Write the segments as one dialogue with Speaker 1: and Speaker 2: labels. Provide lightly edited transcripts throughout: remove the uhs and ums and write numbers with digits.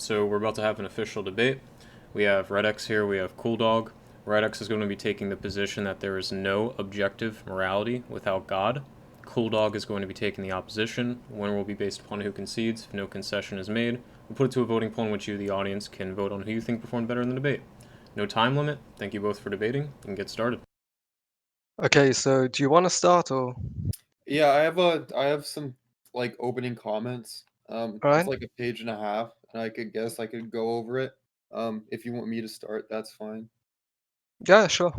Speaker 1: So we're about to have an official debate. We have RedX here, we have CoolDog. RedX is going to be taking the position that there is no objective morality without God. CoolDog is going to be taking the opposition. Winner will be based upon who concedes. If no concession is made, we'll put it to a voting poll in which you, the audience, can vote on who you think performed better in the debate. No time limit. Thank you both for debating. You can get started.
Speaker 2: Okay, so do you want to start or?
Speaker 3: Yeah, I have some like opening comments.
Speaker 2: All
Speaker 3: It's
Speaker 2: right.
Speaker 3: like a page and a half, and I could go over it. If you want me to start, that's fine.
Speaker 2: Yeah, sure.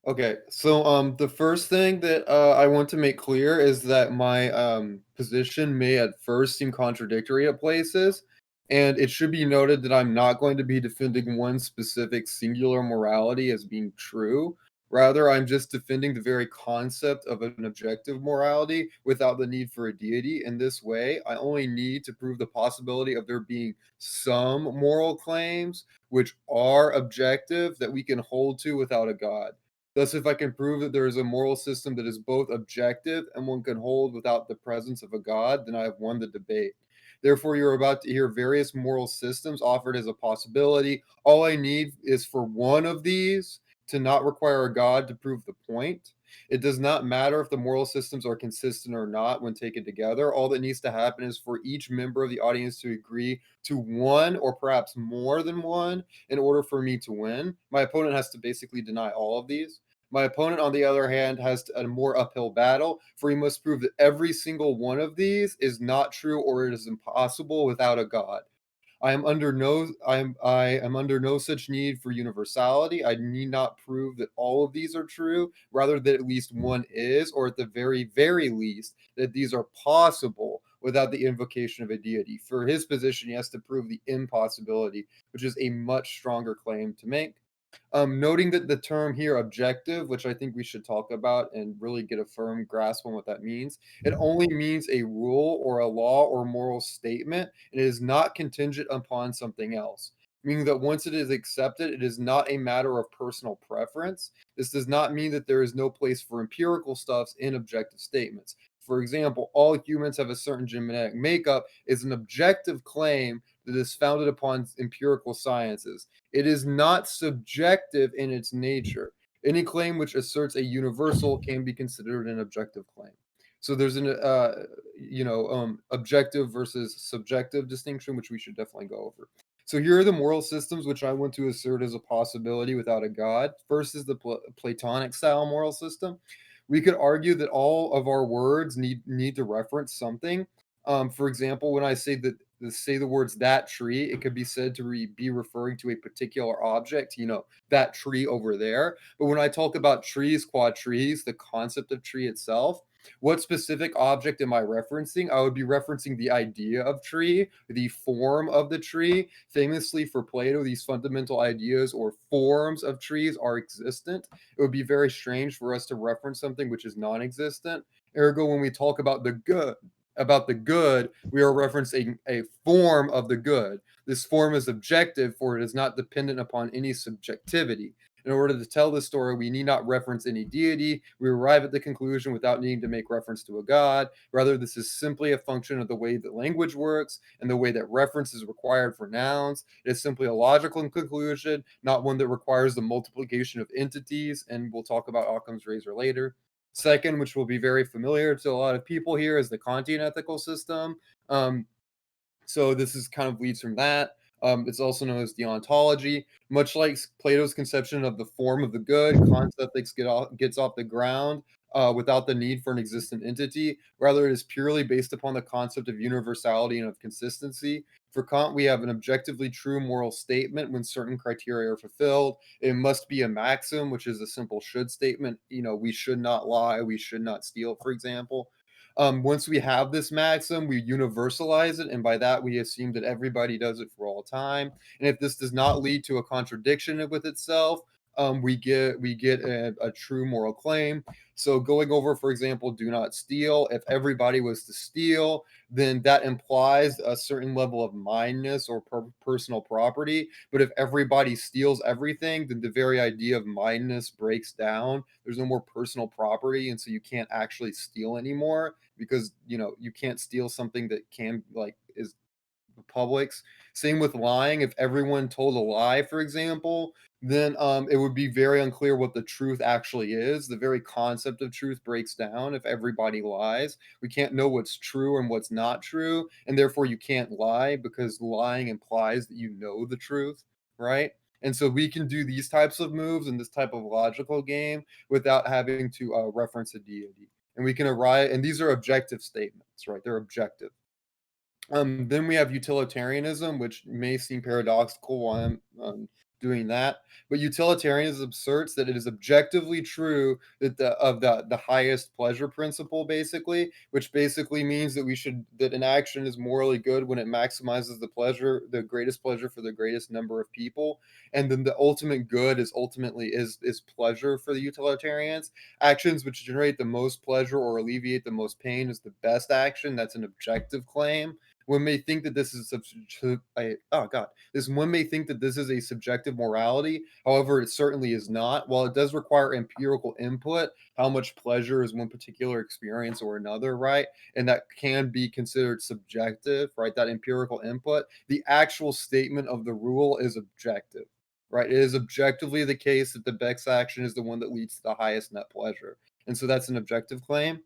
Speaker 3: Okay, so the first thing that I want to make clear is that my position may at first seem contradictory at places, and it should be noted that I'm not going to be defending one specific singular morality as being true. Rather, I'm just defending the very concept of an objective morality without the need for a deity. In this way, I only need to prove the possibility of there being some moral claims which are objective that we can hold to without a god. Thus, if I can prove that there is a moral system that is both objective and one can hold without the presence of a god, then I have won the debate. Therefore, you're about to hear various moral systems offered as a possibility. All I need is for one of these to not require a god to prove the point. It does not matter if the moral systems are consistent or not when taken together. All that needs to happen is for each member of the audience to agree to one or perhaps more than one in order for me to win. My opponent has to basically deny all of these. My opponent, on the other hand, has a more uphill battle, for he must prove that every single one of these is not true or it is impossible without a god. I am under no such need for universality. I need not prove that all of these are true, rather that at least one is, or at the very least, that these are possible without the invocation of a deity. For his position, he has to prove the impossibility, which is a much stronger claim to make. Noting that the term here objective, which I think we should talk about and really get a firm grasp on what that means, it only means a rule or a law or moral statement. It is not contingent upon something else, meaning that once it is accepted, it is not a matter of personal preference. This does not mean that there is no place for empirical stuffs in objective statements. For example, all humans have a certain genetic makeup is an objective claim that is founded upon empirical sciences. It is not subjective in its nature. Any claim which asserts a universal can be considered an objective claim. So there's an objective versus subjective distinction, which we should definitely go over. So here are the moral systems which I want to assert as a possibility without a god. First is the Platonic style moral system. We could argue that all of our words need to reference something. For example, when I say the words that tree, it could be said to be referring to a particular object, that tree over there. But when I talk about trees, quad trees, the concept of tree itself, what specific object am I referencing? I would be referencing the idea of tree, the form of the tree. Famously for Plato, these fundamental ideas or forms of trees are existent. It would be very strange for us to reference something which is non-existent. Ergo, when we talk about the good, we are referencing a form of the good. This form is objective, for it is not dependent upon any subjectivity. In order to tell this story, we need not reference any deity. We arrive at the conclusion without needing to make reference to a god. Rather, this is simply a function of the way that language works and the way that reference is required for nouns. It is simply a logical conclusion, not one that requires the multiplication of entities. And we'll talk about Occam's razor later. Second, which will be very familiar to a lot of people here, is the Kantian ethical system. So this is kind of leads from that. It's also known as deontology. Much like Plato's conception of the form of the good, Kant's ethics gets off the ground without the need for an existent entity. Rather, it is purely based upon the concept of universality and of consistency. For Kant, we have an objectively true moral statement when certain criteria are fulfilled. It must be a maxim, which is a simple should statement. We should not lie, we should not steal, for example. Once we have this maxim, we universalize it, and by that we assume that everybody does it for all time. And if this does not lead to a contradiction with itself, we get a true moral claim. So going over, for example, do not steal. If everybody was to steal, then that implies a certain level of mindness or personal property. But if everybody steals everything, then the very idea of mindness breaks down. There's no more personal property, and so you can't actually steal anymore because you can't steal something that can is publics. Same with lying. If everyone told a lie, for example, then it would be very unclear what the truth actually is. The very concept of truth breaks down if everybody lies. We can't know what's true and what's not true, and therefore you can't lie because lying implies that you know the truth, right? And so we can do these types of moves in this type of logical game without having to reference a deity. And we can arrive, and these are objective statements, right? They're objective. Then we have utilitarianism, which may seem paradoxical while I'm doing that, but utilitarianism asserts that it is objectively true that the highest pleasure principle, basically, which basically means that that an action is morally good when it maximizes the greatest pleasure for the greatest number of people, and then the ultimate good is ultimately is pleasure for the utilitarians. Actions which generate the most pleasure or alleviate the most pain is the best action. That's an objective claim. One may think that this is one may think that this is a subjective morality. However, it certainly is not. While it does require empirical input, how much pleasure is one particular experience or another, right? And that can be considered subjective, right? That empirical input. The actual statement of the rule is objective, right? It is objectively the case that the best action is the one that leads to the highest net pleasure. And so that's an objective claim.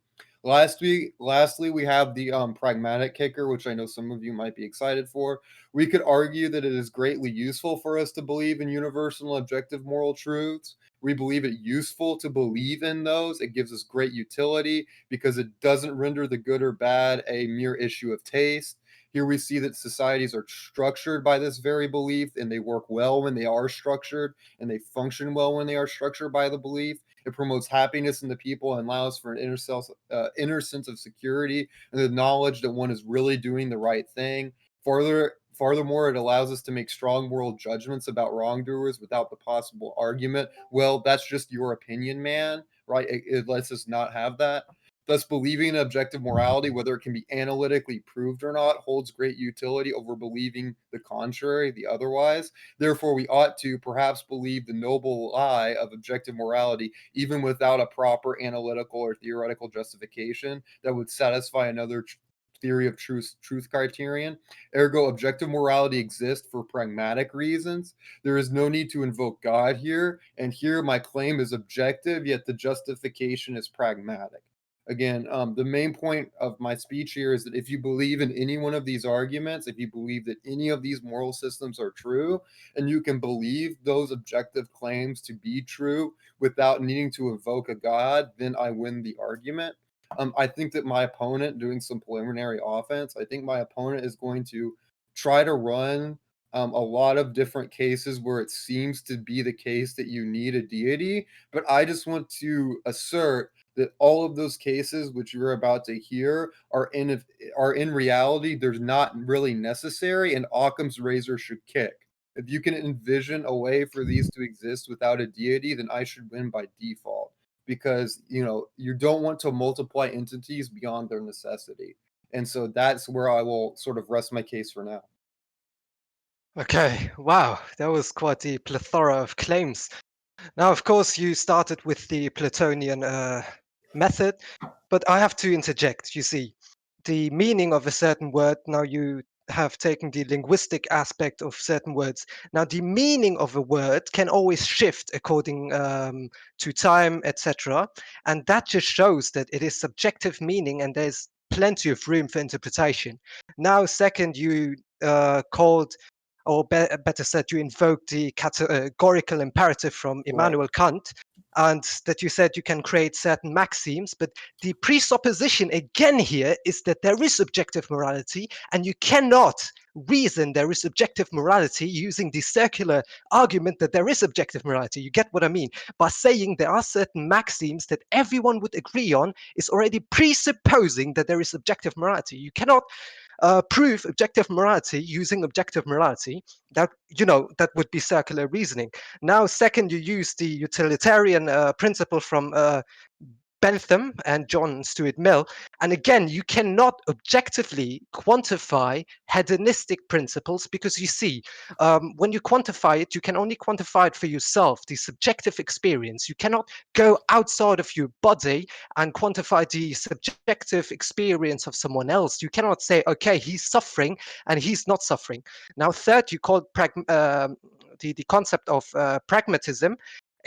Speaker 3: Lastly, we have the pragmatic kicker, which I know some of you might be excited for. We could argue that it is greatly useful for us to believe in universal and objective moral truths. We believe it useful to believe in those. It gives us great utility because it doesn't render the good or bad a mere issue of taste. Here we see that societies are structured by this very belief, and they work well when they are structured, and they function well when they are structured by the belief. It promotes happiness in the people and allows for an inner sense of security and the knowledge that one is really doing the right thing. Furthermore, it allows us to make strong moral judgments about wrongdoers without the possible argument, well, that's just your opinion, man, right? It lets us not have that. Thus, believing in objective morality, whether it can be analytically proved or not, holds great utility over believing the contrary, the otherwise. Therefore, we ought to perhaps believe the noble lie of objective morality, even without a proper analytical or theoretical justification that would satisfy another theory of truth criterion. Ergo, objective morality exists for pragmatic reasons. There is no need to invoke God here, and here my claim is objective, yet the justification is pragmatic. Again, the main point of my speech here is that if you believe in any one of these arguments, if you believe that any of these moral systems are true, and you can believe those objective claims to be true without needing to invoke a god, then I win the argument. I think that my opponent, doing some preliminary offense, I think my opponent is going to try to run a lot of different cases where it seems to be the case that you need a deity. But I just want to assert that all of those cases which you're about to hear are in reality, they're not really necessary, and Occam's razor should kick. If you can envision a way for these to exist without a deity, then I should win by default, because you don't want to multiply entities beyond their necessity. And so that's where I will sort of rest my case for now.
Speaker 2: Okay, wow, that was quite the plethora of claims. Now, of course, you started with the Platonian method, but I have to interject. You see, the meaning of a certain word, now you have taken the linguistic aspect of certain words. Now, the meaning of a word can always shift according to time, etc. And that just shows that it is subjective meaning and there's plenty of room for interpretation. Now, second, you called, or better said, you invoked the categorical imperative from Immanuel Kant, and that you said you can create certain maxims, but the presupposition again here is that there is objective morality, and you cannot reason there is objective morality using the circular argument that there is objective morality. You get what I mean? By saying there are certain maxims that everyone would agree on is already presupposing that there is objective morality. You cannot prove objective morality using objective morality. That would be circular reasoning. Now, second, you use the utilitarian principle from Bentham and John Stuart Mill. And again, you cannot objectively quantify hedonistic principles because you see, when you quantify it, you can only quantify it for yourself, the subjective experience. You cannot go outside of your body and quantify the subjective experience of someone else. You cannot say, okay, he's suffering and he's not suffering. Now, third, you called the concept of pragmatism.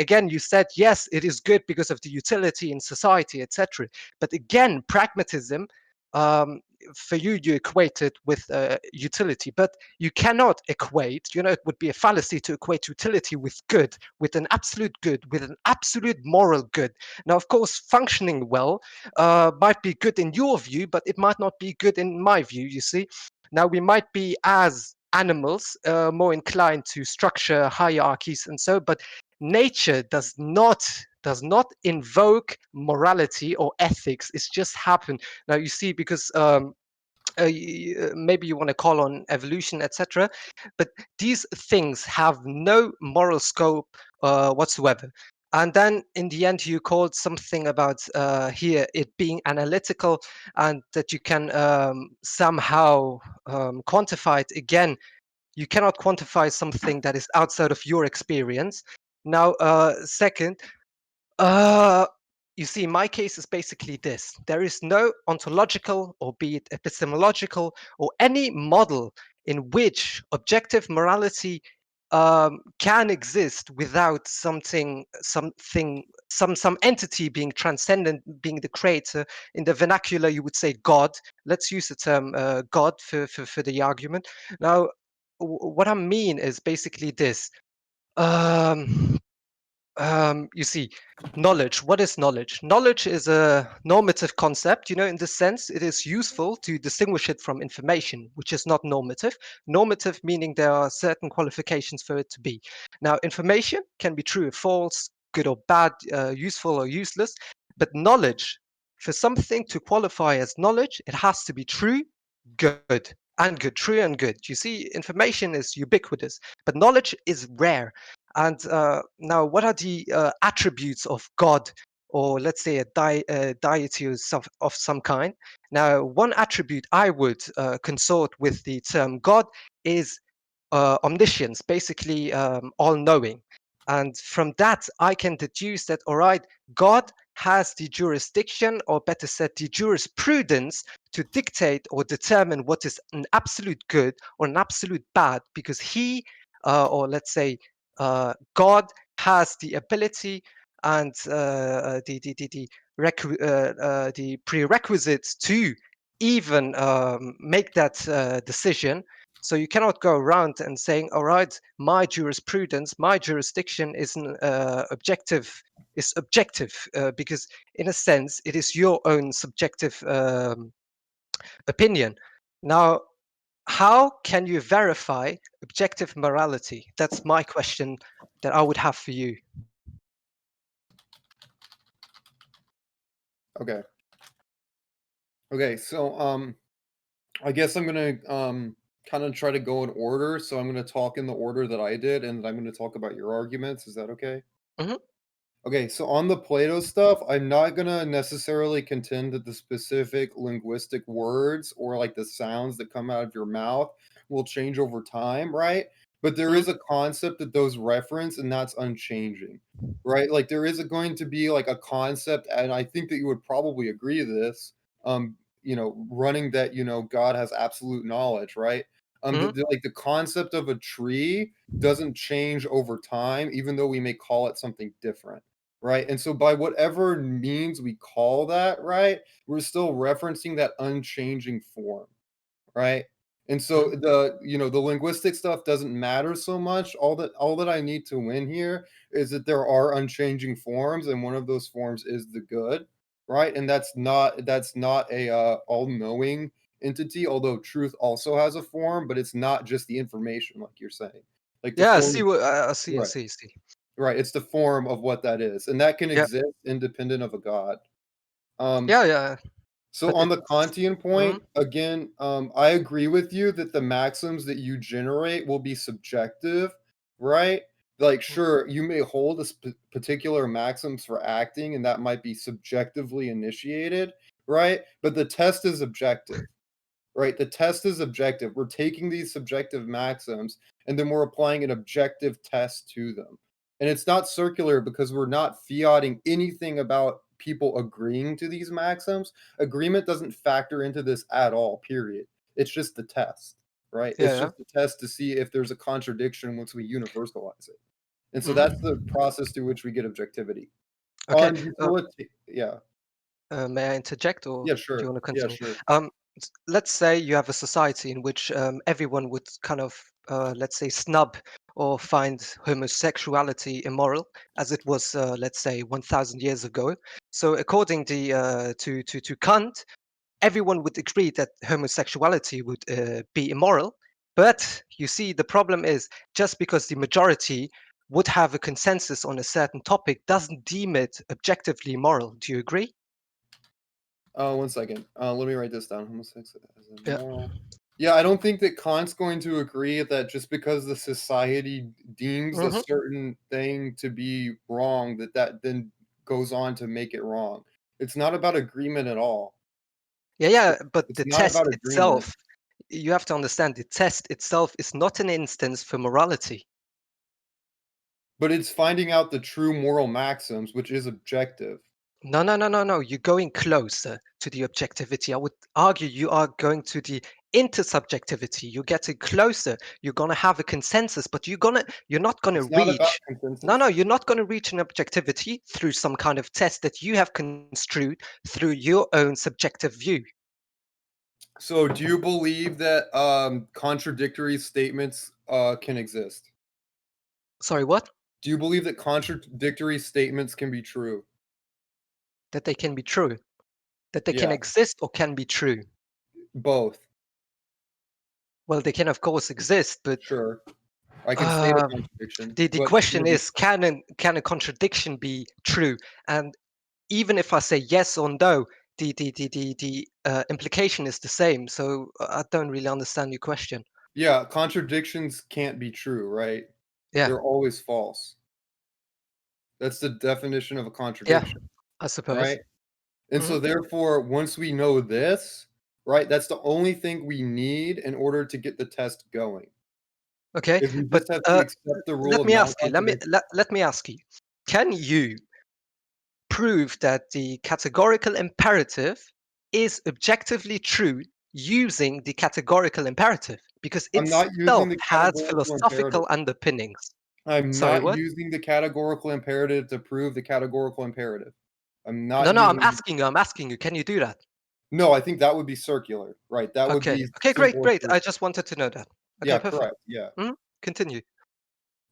Speaker 2: Again, you said, yes, it is good because of the utility in society, etc. But again, pragmatism, for you, you equate it with utility, but you cannot equate, it would be a fallacy to equate utility with good, with an absolute good, with an absolute moral good. Now, of course, functioning well might be good in your view, but it might not be good in my view, you see. Now, we might be, as animals, more inclined to structure hierarchies and so, but nature does not invoke morality or ethics. It's just happened. Now you see, because maybe you want to call on evolution, etc., but these things have no moral scope whatsoever. And then in the end, you called something about here it being analytical, and that you can somehow quantify it. Again, you cannot quantify something that is outside of your experience. Now, second, uh, you see, my case is basically this. There is no ontological, or be it epistemological, or any model in which objective morality can exist without some entity being transcendent, being the creator. In the vernacular, you would say God. Let's use the term God for the argument. Now, what I mean is basically this. Um, you see, knowledge. What is knowledge? Knowledge is a normative concept. In this sense, it is useful to distinguish it from information, which is not normative. Normative meaning there are certain qualifications for it to be. Now, information can be true or false, good or bad, useful or useless. But knowledge, for something to qualify as knowledge, it has to be true, good, and good. True and good. You see, information is ubiquitous, but knowledge is rare. And now, what are the attributes of God, or let's say a deity of some kind? Now, one attribute I would consort with the term God is omniscience, basically all-knowing. And from that, I can deduce that, all right, God has the jurisdiction, or better said, the jurisprudence to dictate or determine what is an absolute good or an absolute bad, because he, or let's say, God has the ability and the prerequisites to even make that decision. So you cannot go around and saying, all right, my jurisprudence, my jurisdiction is objective, because in a sense it is your own subjective opinion. Now, how can you verify objective morality? That's my question that I would have for you.
Speaker 3: Okay. Okay, so I guess I'm gonna kind of try to go in order. So I'm gonna talk in the order that I did, and I'm gonna talk about your arguments. Is that okay?
Speaker 2: Hmm.
Speaker 3: Okay, so on the Plato stuff, I'm not gonna necessarily contend that the specific linguistic words or like the sounds that come out of your mouth will change over time, right? But there
Speaker 2: Hmm.
Speaker 3: is a concept that those reference, and that's unchanging, right? Like there is going to be like a concept, and I think that you would probably agree to this, running that, God has absolute knowledge, right?
Speaker 2: Hmm.
Speaker 3: Like the concept of a tree doesn't change over time, even though we may call it something different. Right, and so by whatever means we call that, right, we're still referencing that unchanging form, right? And so the linguistic stuff doesn't matter so much. All that I need to win here is that there are unchanging forms, and one of those forms is the good, right? And that's not a all-knowing entity, although truth also has a form, but it's not just the information, like you're saying. Like the
Speaker 2: Yeah, I
Speaker 3: form,
Speaker 2: see what I see. I
Speaker 3: right?
Speaker 2: see. I see.
Speaker 3: Right, it's the form of what that is, and that can
Speaker 2: Yeah,
Speaker 3: exist independent of a god. Um,
Speaker 2: yeah, yeah.
Speaker 3: so
Speaker 2: But
Speaker 3: on
Speaker 2: it's.
Speaker 3: the Kantian
Speaker 2: Mhm.
Speaker 3: point, again, I agree with you that the maxims that you generate will be subjective, right? Like, sure, you may hold a particular maxims for acting, and that might be subjectively initiated, right? But the test is objective, right? The test is objective. We're taking these subjective maxims, and then we're applying an objective test to them. And it's not circular because we're not fiating anything about people agreeing to these maxims. Agreement doesn't factor into this at all, period. It's just the test, right?
Speaker 2: Yeah,
Speaker 3: It's
Speaker 2: yeah.
Speaker 3: just a test to see if there's a contradiction once we universalize it. And so that's the
Speaker 2: Mhm.
Speaker 3: process through which we get objectivity.
Speaker 2: Okay.
Speaker 3: On utility, yeah.
Speaker 2: May I interject, or
Speaker 3: Yeah,
Speaker 2: do you
Speaker 3: sure.
Speaker 2: want to
Speaker 3: Yeah,
Speaker 2: continue?
Speaker 3: sure.
Speaker 2: Let's say you have a society in which everyone would kind of, let's say, snub or find homosexuality immoral, as it was, let's say, 1,000 years ago. So, according to Kant, everyone would agree that homosexuality would be immoral. But you see, the problem is just because the majority would have a consensus on a certain topic doesn't deem it objectively moral. Do you agree?
Speaker 3: One second. Let me write this down. Homosexuality as
Speaker 2: Yeah.
Speaker 3: immoral. Yeah, I don't think that Kant's going to agree that just because the society deems a
Speaker 2: Hmm.
Speaker 3: certain thing to be wrong, that that then goes on to make it wrong. It's not about agreement at all.
Speaker 2: Yeah, yeah, but
Speaker 3: It's
Speaker 2: the
Speaker 3: not
Speaker 2: test
Speaker 3: about agreement,
Speaker 2: itself, you have to understand the test itself is not an instance for morality.
Speaker 3: but it's finding out the true moral maxims, which is objective.
Speaker 2: No, no, no, no, no. You're going closer to the objectivity. I would argue you are going to the intersubjectivity. You're getting closer. You're gonna have a consensus, but you're not gonna
Speaker 3: It's not about
Speaker 2: reach. No, no,
Speaker 3: consensus.
Speaker 2: you're not gonna reach an objectivity through some kind of test that you have construed through your own subjective view.
Speaker 3: So, do you believe that contradictory statements can exist?
Speaker 2: Sorry, what?
Speaker 3: Do you believe that contradictory statements can be true?
Speaker 2: That they can be true. That they can
Speaker 3: Yeah,
Speaker 2: exist or can be true.
Speaker 3: both.
Speaker 2: Well, they can of course exist, but
Speaker 3: Sure. I can state a
Speaker 2: uh,
Speaker 3: contradiction,
Speaker 2: the
Speaker 3: but can
Speaker 2: question
Speaker 3: it be
Speaker 2: is, can a contradiction be true? And even if I say yes or no, the implication is the same. So I don't really understand your question.
Speaker 3: yeah, contradictions can't be true, right?
Speaker 2: Yeah,
Speaker 3: They're always false. That's the definition of a
Speaker 2: yeah,
Speaker 3: contradiction,
Speaker 2: I suppose.
Speaker 3: right? And
Speaker 2: Hmm.
Speaker 3: so therefore, once we know this, right, that's the only thing we need in order to get the test going.
Speaker 2: Okay,
Speaker 3: If we
Speaker 2: but
Speaker 3: just have to accept the rule
Speaker 2: let
Speaker 3: of
Speaker 2: me ask you.
Speaker 3: non-contradiction.
Speaker 2: Let me ask you. Can you prove that the categorical imperative is objectively true using the categorical imperative? Because
Speaker 3: I'm not using
Speaker 2: itself
Speaker 3: the
Speaker 2: has
Speaker 3: categorical imperative.
Speaker 2: philosophical underpinnings.
Speaker 3: I'm
Speaker 2: Sorry,
Speaker 3: not
Speaker 2: what?
Speaker 3: using the categorical imperative to prove the categorical imperative. I'm
Speaker 2: No,
Speaker 3: not
Speaker 2: no,
Speaker 3: using
Speaker 2: I'm asking you, can you do that?
Speaker 3: No, I think that would be circular, right? That would
Speaker 2: Okay.
Speaker 3: be
Speaker 2: Okay, great,
Speaker 3: simple and
Speaker 2: great.
Speaker 3: true.
Speaker 2: I just wanted to know that. Okay,
Speaker 3: Yeah,
Speaker 2: perfect.
Speaker 3: correct, yeah.
Speaker 2: Mhm. Continue.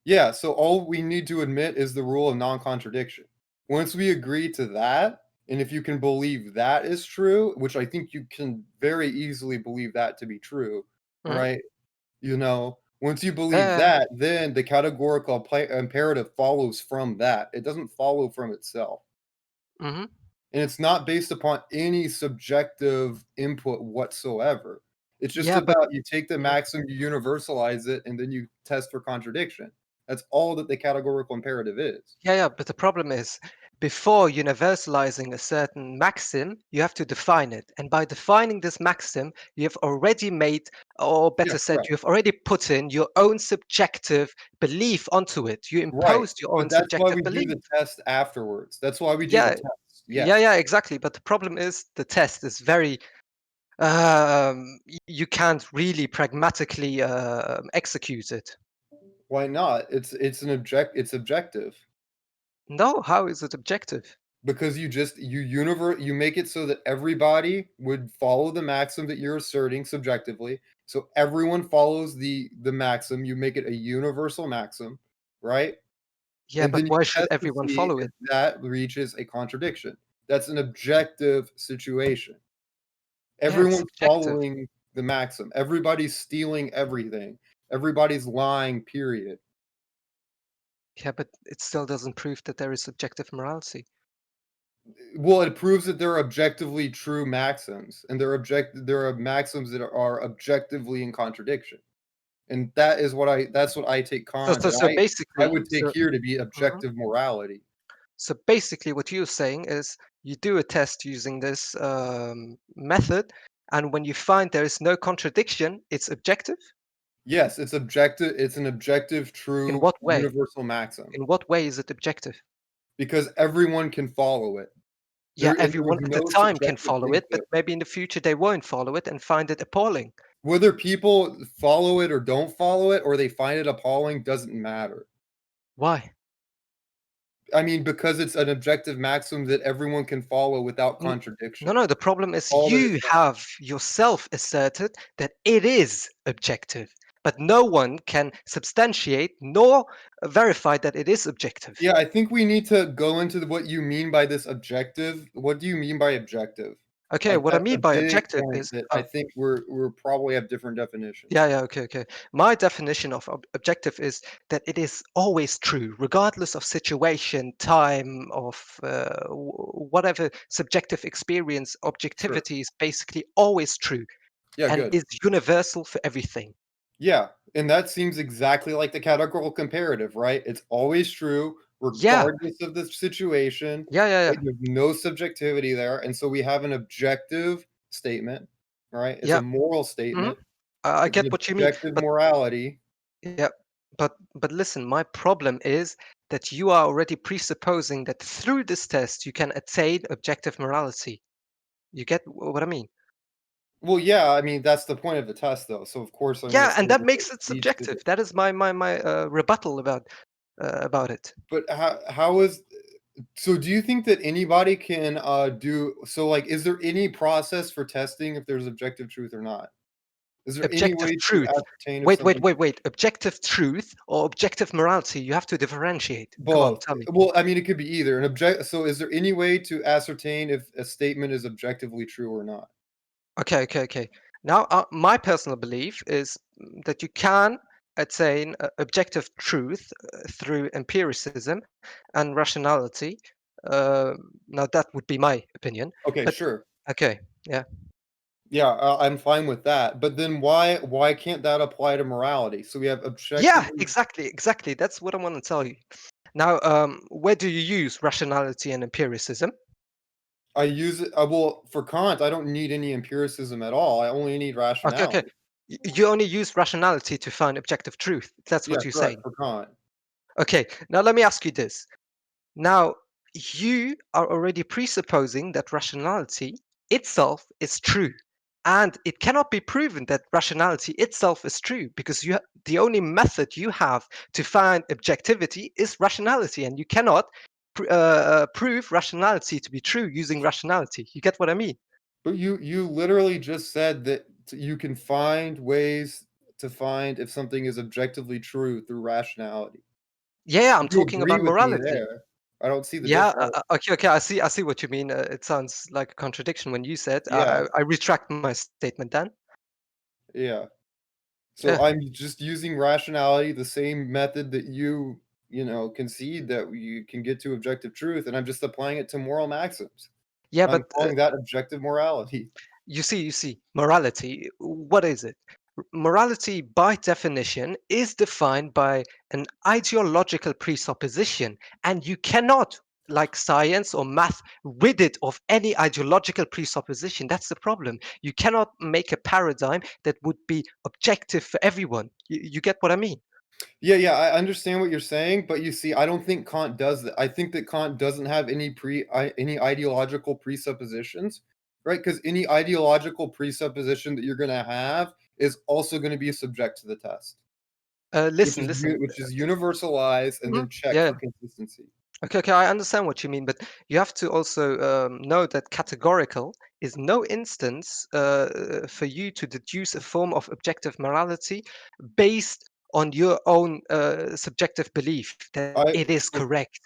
Speaker 3: Yeah, so all we need to admit is the rule of non-contradiction. Once we agree to that, and if you can believe that is true, which I think you can very easily believe that to be true,
Speaker 2: Mhm.
Speaker 3: right? Once you believe
Speaker 2: Uh,
Speaker 3: that, then the categorical imperative follows from that. It doesn't follow from itself.
Speaker 2: mhm.
Speaker 3: And it's not based upon any subjective input whatsoever. It's just
Speaker 2: Yeah, but
Speaker 3: about you take the
Speaker 2: mhm.
Speaker 3: maxim, you universalize it, and then you test for contradiction. That's all that the categorical imperative is.
Speaker 2: Yeah, yeah, but the problem is before universalizing a certain maxim, you have to define it. And by defining this maxim, you have already made, or
Speaker 3: Yeah,
Speaker 2: better said,
Speaker 3: correct.
Speaker 2: you have already put in your own subjective belief onto it. You
Speaker 3: Right.
Speaker 2: imposed your
Speaker 3: But
Speaker 2: own
Speaker 3: that's why
Speaker 2: subjective
Speaker 3: we do
Speaker 2: belief.
Speaker 3: the test afterwards. That's why we do the
Speaker 2: Yeah,
Speaker 3: test.
Speaker 2: yeah,
Speaker 3: Yes.
Speaker 2: yeah, exactly. But the problem is the test is very you can't really pragmatically execute it.
Speaker 3: Why not? It's objective.
Speaker 2: No, how is it objective?
Speaker 3: Because you make it so that everybody would follow the maxim that you're asserting subjectively. So everyone follows the maxim. You make it a universal maxim, right?
Speaker 2: Yeah,
Speaker 3: And
Speaker 2: but
Speaker 3: then you
Speaker 2: why should
Speaker 3: test to
Speaker 2: everyone
Speaker 3: see
Speaker 2: follow
Speaker 3: if
Speaker 2: it?
Speaker 3: that reaches a contradiction. That's an objective situation.
Speaker 2: Yeah, it's
Speaker 3: Everyone's
Speaker 2: subjective.
Speaker 3: following the maxim. Everybody's stealing everything. Everybody's lying, period.
Speaker 2: Yeah, but it still doesn't prove that there is subjective morality.
Speaker 3: Well, it proves that they're objectively true maxims, and there are maxims that are objectively in contradiction. And that's what I take
Speaker 2: So
Speaker 3: Kant,
Speaker 2: so
Speaker 3: and
Speaker 2: so
Speaker 3: I
Speaker 2: basically,
Speaker 3: would take here to be
Speaker 2: Mhm.
Speaker 3: objective morality.
Speaker 2: So basically, what you're saying is you do a test using this method, and when you find there is no contradiction, it's objective.
Speaker 3: Yes, it's objective. It's an objective,
Speaker 2: In
Speaker 3: true,
Speaker 2: what way?
Speaker 3: universal maxim
Speaker 2: In what way is it objective?
Speaker 3: because everyone can follow it.
Speaker 2: Yeah,
Speaker 3: There's
Speaker 2: everyone at the
Speaker 3: no
Speaker 2: time can
Speaker 3: subjective
Speaker 2: follow it, but
Speaker 3: input.
Speaker 2: maybe in the future they won't follow it and find it appalling.
Speaker 3: Whether people follow it or don't follow it, or they find it appalling, doesn't matter.
Speaker 2: Why?
Speaker 3: I mean, because it's an objective maxim that everyone can follow without
Speaker 2: N- No,
Speaker 3: contradiction.
Speaker 2: no, the problem is
Speaker 3: All that
Speaker 2: you
Speaker 3: it's saying.
Speaker 2: have yourself asserted that it is objective, but no one can substantiate nor verify that it is objective.
Speaker 3: Yeah, I think we need to go into what you mean by this objective. What do you mean by objective?
Speaker 2: Okay,
Speaker 3: Like,
Speaker 2: what I
Speaker 3: that's a
Speaker 2: mean by
Speaker 3: big
Speaker 2: objective
Speaker 3: point
Speaker 2: is,
Speaker 3: that I think we're probably have different definitions.
Speaker 2: yeah, okay, okay. My definition of objective is that it is always true, regardless of situation, time, of whatever subjective experience.
Speaker 3: Sure.
Speaker 2: Objectivity is basically always true
Speaker 3: Yeah,
Speaker 2: and
Speaker 3: good.
Speaker 2: is universal for everything.
Speaker 3: Yeah, and that seems exactly like the categorical comparative, right? It's always true
Speaker 2: Yeah,
Speaker 3: regardless of the situation,
Speaker 2: yeah, yeah,
Speaker 3: right?
Speaker 2: yeah,
Speaker 3: There's no subjectivity there, and so we have an objective statement, right? It's
Speaker 2: yeah.
Speaker 3: a moral
Speaker 2: Mhm.
Speaker 3: statement.
Speaker 2: I
Speaker 3: It's an
Speaker 2: get what you mean,
Speaker 3: objective
Speaker 2: but
Speaker 3: morality.
Speaker 2: yeah, but listen, my problem is that you are already presupposing that through this test you can attain objective morality. You get what I mean?
Speaker 3: Well, yeah, I mean, that's the point of the test, though, so of course I'm gonna
Speaker 2: Yeah,
Speaker 3: say
Speaker 2: and that
Speaker 3: that it
Speaker 2: makes it
Speaker 3: leads to
Speaker 2: subjective. That is my rebuttal about it.
Speaker 3: but how is so do you think that anybody can, do so, like, is there any process for testing if there's objective truth or not? Is there any
Speaker 2: Objective
Speaker 3: way to
Speaker 2: truth.
Speaker 3: ascertain if
Speaker 2: Wait, wait,
Speaker 3: something
Speaker 2: wait, wait. Objective truth or objective morality? You have to differentiate. Come on,
Speaker 3: both?
Speaker 2: tell me.
Speaker 3: Well, I mean, it could be either. So is there any way to ascertain if a statement is objectively true or not?
Speaker 2: Okay, okay, okay. Now, my personal belief is that you can attain objective truth through empiricism and rationality. Uh, Now, that would be my opinion.
Speaker 3: Okay,
Speaker 2: But
Speaker 3: sure.
Speaker 2: okay, yeah,
Speaker 3: Yeah, I'm fine with that, but then why can't that apply to morality? So we have
Speaker 2: yeah,
Speaker 3: objectively
Speaker 2: exactly, exactly. That's what I want to tell you. Now, where do you use rationality and empiricism?
Speaker 3: I use it well, for Kant, I don't need any empiricism at all, I only need
Speaker 2: Okay, okay.
Speaker 3: rationality.
Speaker 2: You only use rationality to find objective truth. That's
Speaker 3: Yeah,
Speaker 2: what you're
Speaker 3: correct,
Speaker 2: saying.
Speaker 3: for Kant.
Speaker 2: Okay, now let me ask you this. Now, you are already presupposing that rationality itself is true. And it cannot be proven that rationality itself is true because the only method you have to find objectivity is rationality. And you cannot prove rationality to be true using rationality. You get what I mean?
Speaker 3: But you literally just said that you can find ways to find if something is objectively true through rationality.
Speaker 2: Yeah, I'm
Speaker 3: If you
Speaker 2: talking
Speaker 3: agree
Speaker 2: about
Speaker 3: with me
Speaker 2: morality.
Speaker 3: there, I don't see the
Speaker 2: Yeah,
Speaker 3: difference.
Speaker 2: okay, okay. I see what you mean. It sounds like a contradiction when you said.
Speaker 3: Yeah,
Speaker 2: I retract my statement then.
Speaker 3: yeah. So
Speaker 2: Yeah.
Speaker 3: I'm just using rationality, the same method that concede that you can get to objective truth, and I'm just applying it to moral maxims.
Speaker 2: Yeah,
Speaker 3: I'm
Speaker 2: but
Speaker 3: calling that objective morality.
Speaker 2: you see, morality, what is it? Morality, by definition, is defined by an ideological presupposition, and you cannot, like science or math, rid it of any ideological presupposition. That's the problem. You cannot make a paradigm that would be objective for everyone. You get what I mean?
Speaker 3: Yeah, yeah, I understand what you're saying, but you see, I don't think Kant does that. I think that Kant doesn't have any ideological presuppositions, right? Because any ideological presupposition that you're going to have is also going to be subject to the test, which
Speaker 2: Listen,
Speaker 3: is
Speaker 2: listen.
Speaker 3: universalized and
Speaker 2: Mhm.
Speaker 3: then checked
Speaker 2: Yeah.
Speaker 3: for consistency.
Speaker 2: Okay, okay, I understand what you mean, but you have to also know that categorical is no instance for you to deduce a form of objective morality based on your own subjective belief that
Speaker 3: I
Speaker 2: it is
Speaker 3: for,
Speaker 2: correct.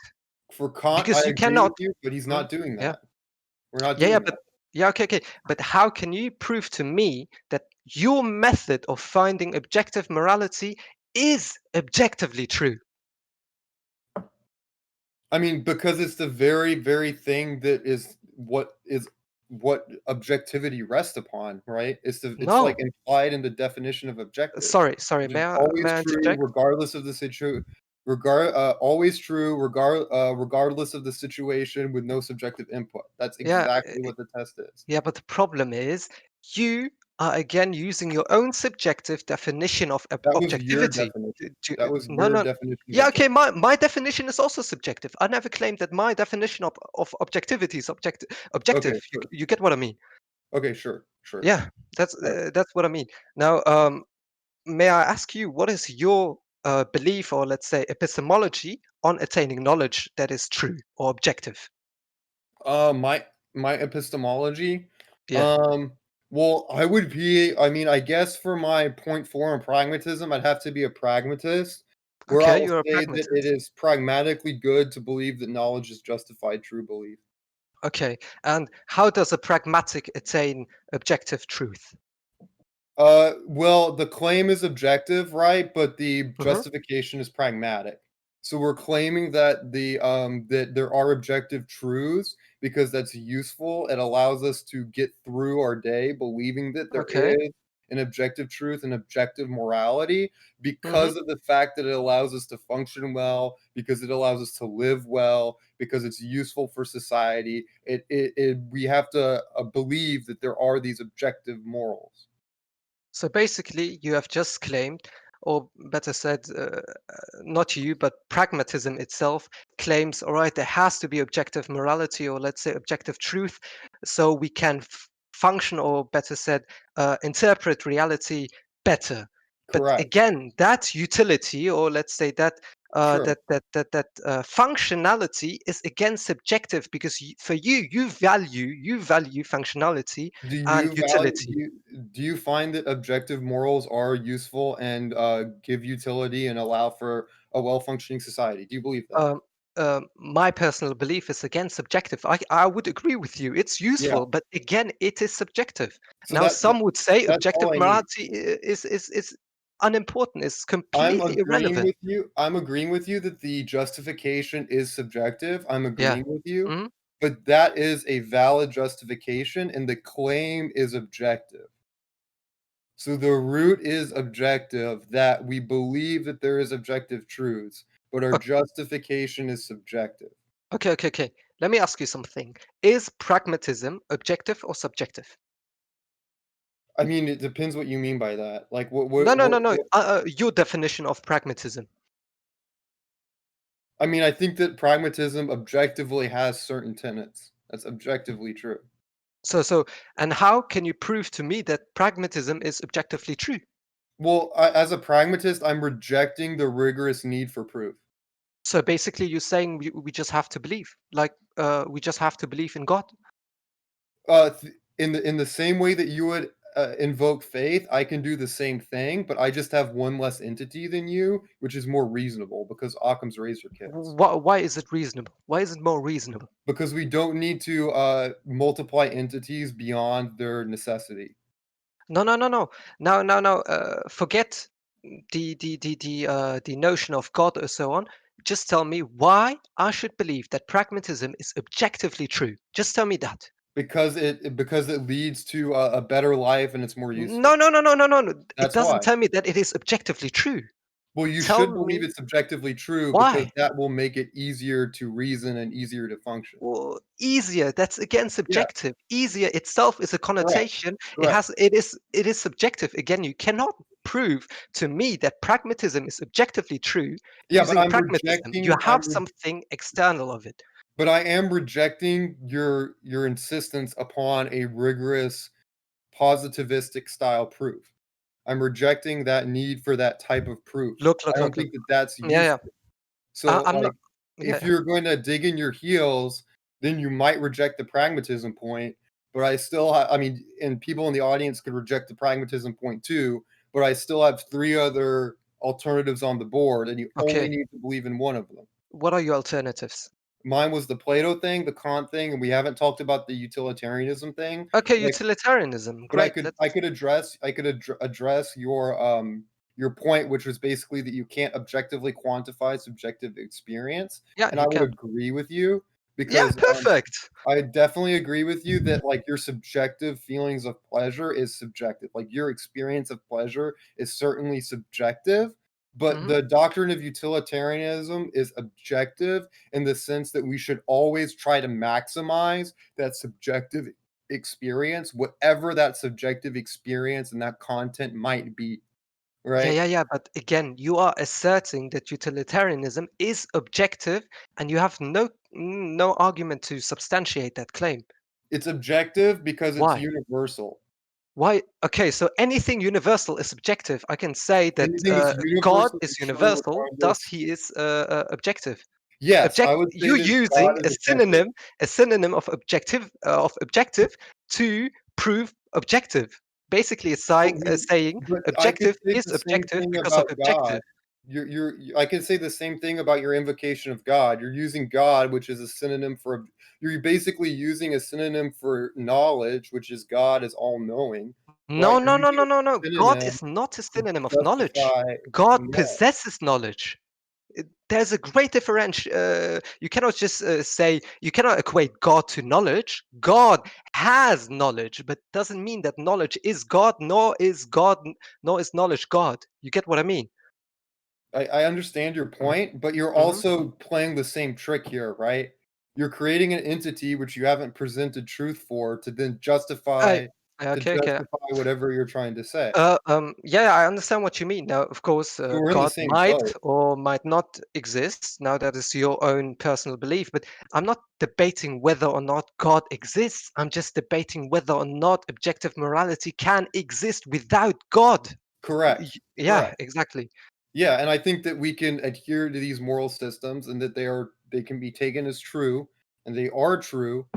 Speaker 3: for Kant, I
Speaker 2: Because you
Speaker 3: agree
Speaker 2: cannot.
Speaker 3: with you, but he's
Speaker 2: Mhm.
Speaker 3: not doing
Speaker 2: Yeah,
Speaker 3: that. We're not
Speaker 2: yeah, yeah,
Speaker 3: doing
Speaker 2: but
Speaker 3: that.
Speaker 2: yeah, okay, okay. But how can you prove to me that your method of finding objective morality is objectively true?
Speaker 3: I mean, because it's the very, very thing that is what is what objectivity rests upon, right? It's like
Speaker 2: No.
Speaker 3: implied in the definition of objective,
Speaker 2: Sorry.
Speaker 3: which is always
Speaker 2: May I
Speaker 3: true
Speaker 2: interject?
Speaker 3: regardless of the always true regardless of the situation with no subjective input. That's
Speaker 2: Yeah,
Speaker 3: exactly what the test is.
Speaker 2: yeah, but the problem is you are again using your own subjective definition of
Speaker 3: That was your
Speaker 2: objectivity.
Speaker 3: definition.
Speaker 2: To,
Speaker 3: That was
Speaker 2: no,
Speaker 3: your
Speaker 2: no.
Speaker 3: definition of
Speaker 2: Yeah, okay.
Speaker 3: objective.
Speaker 2: My definition is also subjective. I never claimed that my definition of objectivity is
Speaker 3: Okay,
Speaker 2: objective.
Speaker 3: sure.
Speaker 2: You get what I mean?
Speaker 3: Okay, sure.
Speaker 2: Yeah,
Speaker 3: All right.
Speaker 2: that's what I mean. Now, may I ask you, what is your belief, or let's say epistemology, on attaining knowledge that is true or objective?
Speaker 3: My epistemology.
Speaker 2: Yeah.
Speaker 3: Um, well, I mean, I guess for my point four in pragmatism, I'd have to be a pragmatist, where I
Speaker 2: Okay,
Speaker 3: will
Speaker 2: you're a
Speaker 3: say that it
Speaker 2: pragmatist.
Speaker 3: is pragmatically good to believe that knowledge is justified true belief.
Speaker 2: Okay, and how does a pragmatic attain objective truth?
Speaker 3: Well, the claim is objective, right? But the
Speaker 2: Hmm.
Speaker 3: justification is pragmatic. So we're claiming that that there are objective truths because that's useful. It allows us to get through our day believing that there
Speaker 2: Okay.
Speaker 3: is an objective truth and objective morality
Speaker 2: Hmm.
Speaker 3: because of the fact that it allows us to function well, because it allows us to live well, because it's useful for society. We have to believe that there are these objective morals.
Speaker 2: So basically, you have just claimed, or better said, not you, but pragmatism itself claims, all right, there has to be objective morality, or let's say objective truth, so we can function, or better said, interpret reality better. But
Speaker 3: Correct.
Speaker 2: again, that utility, or let's say that
Speaker 3: Sure.
Speaker 2: functionality is again subjective, because for you, you value functionality and utility.
Speaker 3: Do you find that objective morals are useful and, give utility and allow for a well-functioning society? Do you believe that?
Speaker 2: um, my personal belief is again subjective. I would agree with you. It's
Speaker 3: Yeah.
Speaker 2: useful, but again, it is subjective.
Speaker 3: So
Speaker 2: Now, some would say
Speaker 3: that's
Speaker 2: objective
Speaker 3: all I need.
Speaker 2: morality is unimportant, is completely irrelevant.
Speaker 3: I'm agreeing with you that the justification is subjective. I'm
Speaker 2: Yeah.
Speaker 3: agreeing with you,
Speaker 2: Mhm.
Speaker 3: but that is a valid justification, and the claim is objective. So the root is objective, that we believe that there is objective truths, but our
Speaker 2: O-
Speaker 3: justification is subjective.
Speaker 2: Okay. Let me ask you something. Is pragmatism objective or subjective?
Speaker 3: I mean, it depends what you mean by that. Like,
Speaker 2: No. Your definition of pragmatism.
Speaker 3: I mean, I think that pragmatism objectively has certain tenets. That's objectively true.
Speaker 2: So, and how can you prove to me that pragmatism is objectively true?
Speaker 3: Well, as a pragmatist, I'm rejecting the rigorous need for proof.
Speaker 2: So basically, you're saying we just have to believe, like we just have to believe in God.
Speaker 3: In the same way that you would invoke faith, I can do the same thing, but I just have one less entity than you, which is more reasonable because Occam's razor kits.
Speaker 2: Why is it reasonable? Why is it more reasonable?
Speaker 3: Because we don't need to multiply entities beyond their necessity.
Speaker 2: No. Now, forget the notion of God or so on. Just tell me why I should believe that pragmatism is objectively true. Just tell me that.
Speaker 3: Because it leads to a better life and it's more
Speaker 2: No,
Speaker 3: useful.
Speaker 2: no, no, no, no, no. No. It
Speaker 3: That's
Speaker 2: doesn't
Speaker 3: why.
Speaker 2: tell me that it is objectively true.
Speaker 3: Well, you
Speaker 2: Tell
Speaker 3: should believe
Speaker 2: me
Speaker 3: it's subjectively true because
Speaker 2: why.
Speaker 3: that will make it easier to reason and easier to function.
Speaker 2: Well, easier, that's again
Speaker 3: Yeah,
Speaker 2: subjective. Easier itself is a
Speaker 3: correct,
Speaker 2: connotation.
Speaker 3: correct.
Speaker 2: It is subjective. Again, you cannot prove to me that pragmatism is objectively true
Speaker 3: Yeah, but
Speaker 2: using pragmatism. You have something external of it.
Speaker 3: I am rejecting your insistence upon a rigorous positivistic style proof. I'm rejecting that need for that type of proof. I don't
Speaker 2: Look.
Speaker 3: think that that's
Speaker 2: Yeah.
Speaker 3: useful. So,
Speaker 2: I'm not.
Speaker 3: like, if
Speaker 2: Yeah.
Speaker 3: you're going to dig in your heels, then you might reject the pragmatism point, but I mean, and people in the audience could reject the pragmatism point too, but I still have 3 other alternatives on the board, and you only
Speaker 2: Okay.
Speaker 3: need to believe in one of them.
Speaker 2: What are your alternatives?
Speaker 3: Mine was the Plato thing, the Kant thing, and we haven't talked about the utilitarianism thing.
Speaker 2: Okay,
Speaker 3: Like,
Speaker 2: utilitarianism.
Speaker 3: but
Speaker 2: Great.
Speaker 3: I
Speaker 2: Let's.
Speaker 3: could address your point, which was basically that you can't objectively quantify subjective experience,
Speaker 2: Yeah,
Speaker 3: and I
Speaker 2: you
Speaker 3: would
Speaker 2: can.
Speaker 3: agree with you.
Speaker 2: Yeah,
Speaker 3: because
Speaker 2: perfect.
Speaker 3: I definitely agree with you that like your subjective feelings of pleasure is subjective. Like your experience of pleasure is certainly subjective, but
Speaker 2: Hmm.
Speaker 3: the doctrine of utilitarianism is objective in the sense that we should always try to maximize that subjective experience, whatever that subjective experience and that content might be,
Speaker 2: Yeah,
Speaker 3: right?
Speaker 2: yeah, yeah. But again, you are asserting that utilitarianism is objective, and you have no argument to substantiate that claim.
Speaker 3: It's objective because it's
Speaker 2: Why?
Speaker 3: universal.
Speaker 2: Why? Okay, so anything universal is subjective. I can say that
Speaker 3: Anything is
Speaker 2: God
Speaker 3: universally
Speaker 2: is
Speaker 3: true
Speaker 2: universal, thus
Speaker 3: regardless.
Speaker 2: he is objective.
Speaker 3: Yes, I would say
Speaker 2: You
Speaker 3: that God
Speaker 2: using
Speaker 3: is objective.
Speaker 2: a synonym of objective to prove objective. Basically, it's
Speaker 3: But
Speaker 2: like
Speaker 3: we
Speaker 2: saying
Speaker 3: but I could
Speaker 2: objective
Speaker 3: say
Speaker 2: is
Speaker 3: the same
Speaker 2: objective
Speaker 3: thing
Speaker 2: because of
Speaker 3: about God.
Speaker 2: objective.
Speaker 3: I can say the same thing about your invocation of God. You're using God, which is a synonym for you're basically using a synonym for knowledge, which is God is all-knowing, right?
Speaker 2: No,
Speaker 3: You're
Speaker 2: no, no,
Speaker 3: using
Speaker 2: no,
Speaker 3: a
Speaker 2: no, no. God
Speaker 3: synonym
Speaker 2: is not a
Speaker 3: to
Speaker 2: synonym of knowledge.
Speaker 3: justify
Speaker 2: God
Speaker 3: what?
Speaker 2: possesses knowledge. There's a great difference. You cannot just say you cannot equate God to knowledge. God has knowledge, but doesn't mean that knowledge is God, nor is knowledge God. You get what I mean?
Speaker 3: I understand your
Speaker 2: Mhm,
Speaker 3: point, but you're
Speaker 2: mhm.
Speaker 3: also playing the same trick here, right? You're creating an entity which you haven't presented truth for to then
Speaker 2: I,
Speaker 3: justify
Speaker 2: okay, okay.
Speaker 3: whatever you're trying to say.
Speaker 2: Yeah, I understand what you mean. Now, of course,
Speaker 3: So we're in the
Speaker 2: God
Speaker 3: same
Speaker 2: might
Speaker 3: boat.
Speaker 2: or might not exist. Now, that is your own personal belief, but I'm not debating whether or not God exists. I'm just debating whether or not objective morality can exist without God.
Speaker 3: Correct.
Speaker 2: Yeah,
Speaker 3: Correct.
Speaker 2: exactly.
Speaker 3: Yeah, and I think that we can adhere to these moral systems and that they can be taken as true and they are true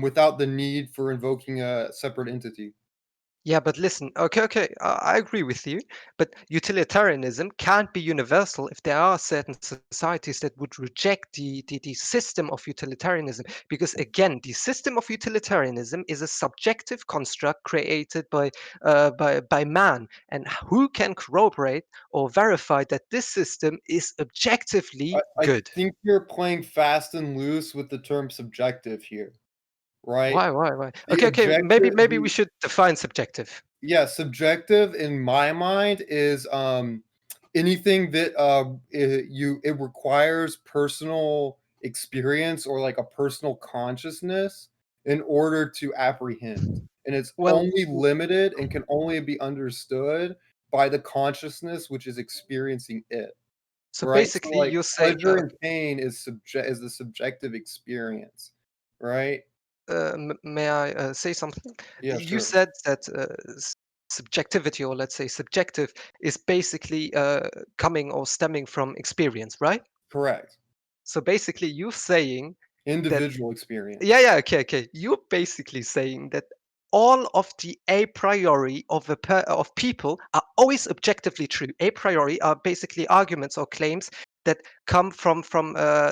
Speaker 3: without the need for invoking a separate entity.
Speaker 2: Yeah, but listen, okay, okay, I agree with you, but utilitarianism can't be universal if there are certain societies that would reject the system of utilitarianism. Because again, the system of utilitarianism is a subjective construct created by man. And who can corroborate or verify that this system is objectively
Speaker 3: I
Speaker 2: good?
Speaker 3: think you're playing fast and loose with the term subjective here, right?
Speaker 2: Why?
Speaker 3: The
Speaker 2: Okay, okay,
Speaker 3: objective
Speaker 2: maybe we
Speaker 3: the
Speaker 2: should define subjective.
Speaker 3: Yeah, subjective in my mind is anything that it requires personal experience or like a personal consciousness in order to apprehend. And it's
Speaker 2: Well,
Speaker 3: only limited and can only be understood by the consciousness which is experiencing it.
Speaker 2: so
Speaker 3: Right? So
Speaker 2: basically
Speaker 3: like
Speaker 2: you're saying,
Speaker 3: pleasure and pain is the subjective experience, right?
Speaker 2: may I say something?
Speaker 3: Yeah,
Speaker 2: You
Speaker 3: sure.
Speaker 2: said that subjectivity, or let's say subjective, is basically coming or stemming from experience, right?
Speaker 3: Correct.
Speaker 2: So basically, you're saying that,
Speaker 3: Individual experience.
Speaker 2: yeah, yeah, okay, okay. You're basically saying that all of the a priori of people are always objectively true. A priori are basically arguments or claims that come from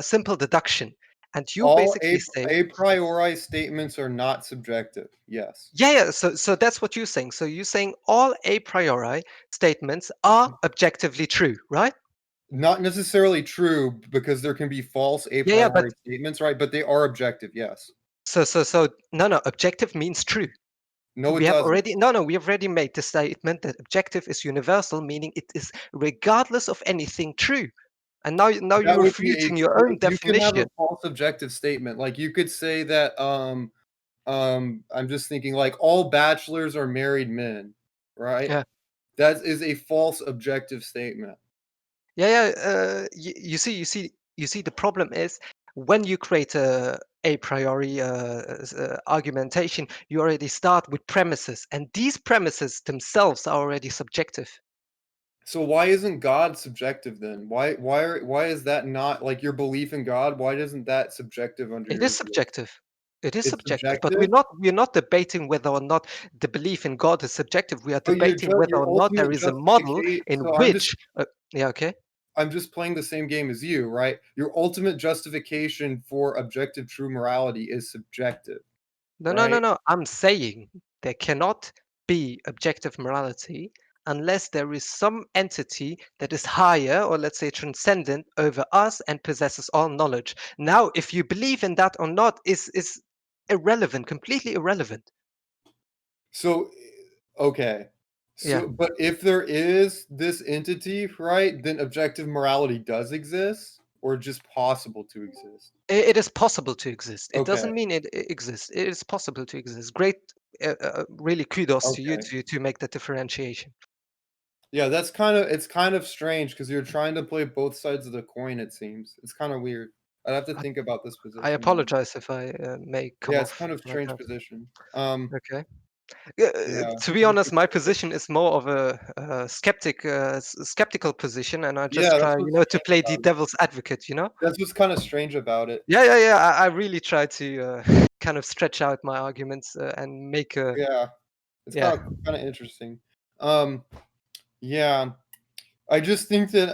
Speaker 2: simple deduction, and you're
Speaker 3: All
Speaker 2: basically saying.
Speaker 3: a priori statements are not subjective. Yes.
Speaker 2: Yeah, yeah. So that's what you're saying. So you're saying all a priori statements are objectively true, right?
Speaker 3: Not necessarily true because there can be false a
Speaker 2: Yeah, yeah. But
Speaker 3: priori statements, right? But they are objective, yes.
Speaker 2: so no, no. Objective means true.
Speaker 3: No, it doesn't.
Speaker 2: We have already made the statement that objective is universal, meaning it is regardless of anything true. And now
Speaker 3: That
Speaker 2: you're
Speaker 3: would be a
Speaker 2: refuting your own
Speaker 3: you can have a
Speaker 2: definition.
Speaker 3: false objective statement. Like you could say that I'm just thinking like all bachelors are married men, right?
Speaker 2: Yeah.
Speaker 3: That is a false objective statement.
Speaker 2: Yeah, yeah. You see, the problem is when you create a priori argumentation, you already start with premises, and these premises themselves are already subjective.
Speaker 3: So why isn't God subjective then? Why is that not like your belief in God? Why isn't that subjective under
Speaker 2: It
Speaker 3: your
Speaker 2: is
Speaker 3: view?
Speaker 2: subjective. It is
Speaker 3: It's
Speaker 2: subjective, but
Speaker 3: subjective,
Speaker 2: we're not debating whether or not the belief in God is subjective. We are
Speaker 3: but
Speaker 2: debating whether
Speaker 3: your
Speaker 2: or not there
Speaker 3: ultimate
Speaker 2: is a model
Speaker 3: justification.
Speaker 2: in
Speaker 3: So
Speaker 2: which. Yeah, okay.
Speaker 3: I'm just playing the same game as you, right? Your ultimate justification for objective true morality is subjective,
Speaker 2: No, no, no,
Speaker 3: right?
Speaker 2: no. I'm saying there cannot be objective morality unless there is some entity that is higher, or let's say transcendent, over us and possesses all knowledge. Now, if you believe in that or not is irrelevant, completely irrelevant.
Speaker 3: So, okay.
Speaker 2: Yeah.
Speaker 3: So, but if there is this entity, right, then objective morality does exist, or just possible to exist?
Speaker 2: It is possible to exist. It
Speaker 3: Okay.
Speaker 2: doesn't mean it exists. It is possible to exist. Great, really kudos to you
Speaker 3: Okay.
Speaker 2: to make that differentiation.
Speaker 3: Yeah, that's kind of it's kind of strange because you're trying to play both sides of the coin, it seems. It's kind of weird. I'd have to
Speaker 2: I,
Speaker 3: think about this
Speaker 2: I
Speaker 3: position more.
Speaker 2: apologize if I may come
Speaker 3: Yeah, it's
Speaker 2: off
Speaker 3: kind of
Speaker 2: like
Speaker 3: strange
Speaker 2: that.
Speaker 3: position.
Speaker 2: Okay.
Speaker 3: Yeah,
Speaker 2: To be honest, my position is more of a, skeptical position, and I just
Speaker 3: yeah,
Speaker 2: try,
Speaker 3: that's what's
Speaker 2: to
Speaker 3: strange
Speaker 2: play the
Speaker 3: about it.
Speaker 2: devil's advocate.
Speaker 3: That's what's kind of strange about it.
Speaker 2: Yeah, yeah, yeah. I really try to kind of stretch out my arguments and make a,
Speaker 3: Yeah, it's
Speaker 2: yeah.
Speaker 3: kind of interesting. Um, yeah, I just think that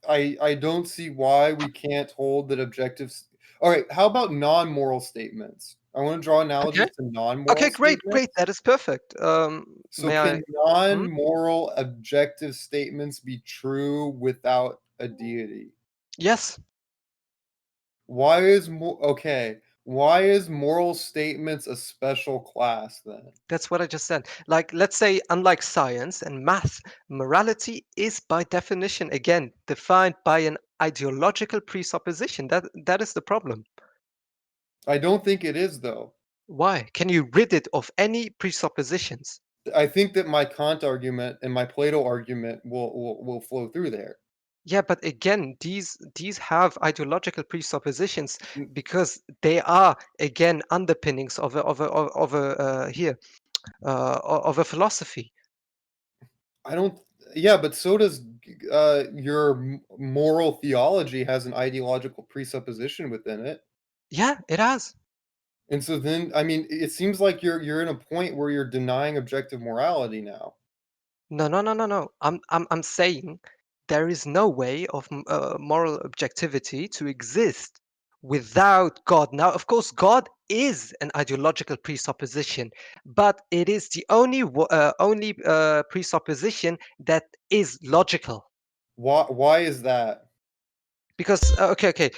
Speaker 3: I don't see why we can't hold that objectives. All right, how about non-moral statements? I want to draw
Speaker 2: Okay.
Speaker 3: analogies to
Speaker 2: Okay.
Speaker 3: non-moral
Speaker 2: Great. Great.
Speaker 3: statements.
Speaker 2: That is perfect.
Speaker 3: So
Speaker 2: May I?
Speaker 3: can
Speaker 2: Hmm?
Speaker 3: non-moral objective statements be true without a deity?
Speaker 2: Yes.
Speaker 3: Why is moral statements a special class then?
Speaker 2: That's what I just said. Like, let's say, unlike science and math, morality is by definition, again, defined by an ideological presupposition. That is the problem.
Speaker 3: I don't think it is though.
Speaker 2: Why? Can you rid it of any presuppositions?
Speaker 3: I think that my Kant argument and my Plato argument will flow through there.
Speaker 2: Yeah, but again, these have ideological presuppositions because they are again underpinnings of a philosophy.
Speaker 3: I don't Yeah, but so does your moral theology has an ideological presupposition within it.
Speaker 2: Yeah, it has.
Speaker 3: And so then I mean it seems like you're in a point where you're denying objective morality now.
Speaker 2: No, no, no, no, no. I'm saying there is no way of moral objectivity to exist without God. Now, of course, God is an ideological presupposition, but it is the only presupposition that is logical.
Speaker 3: Why is that?
Speaker 2: Because okay,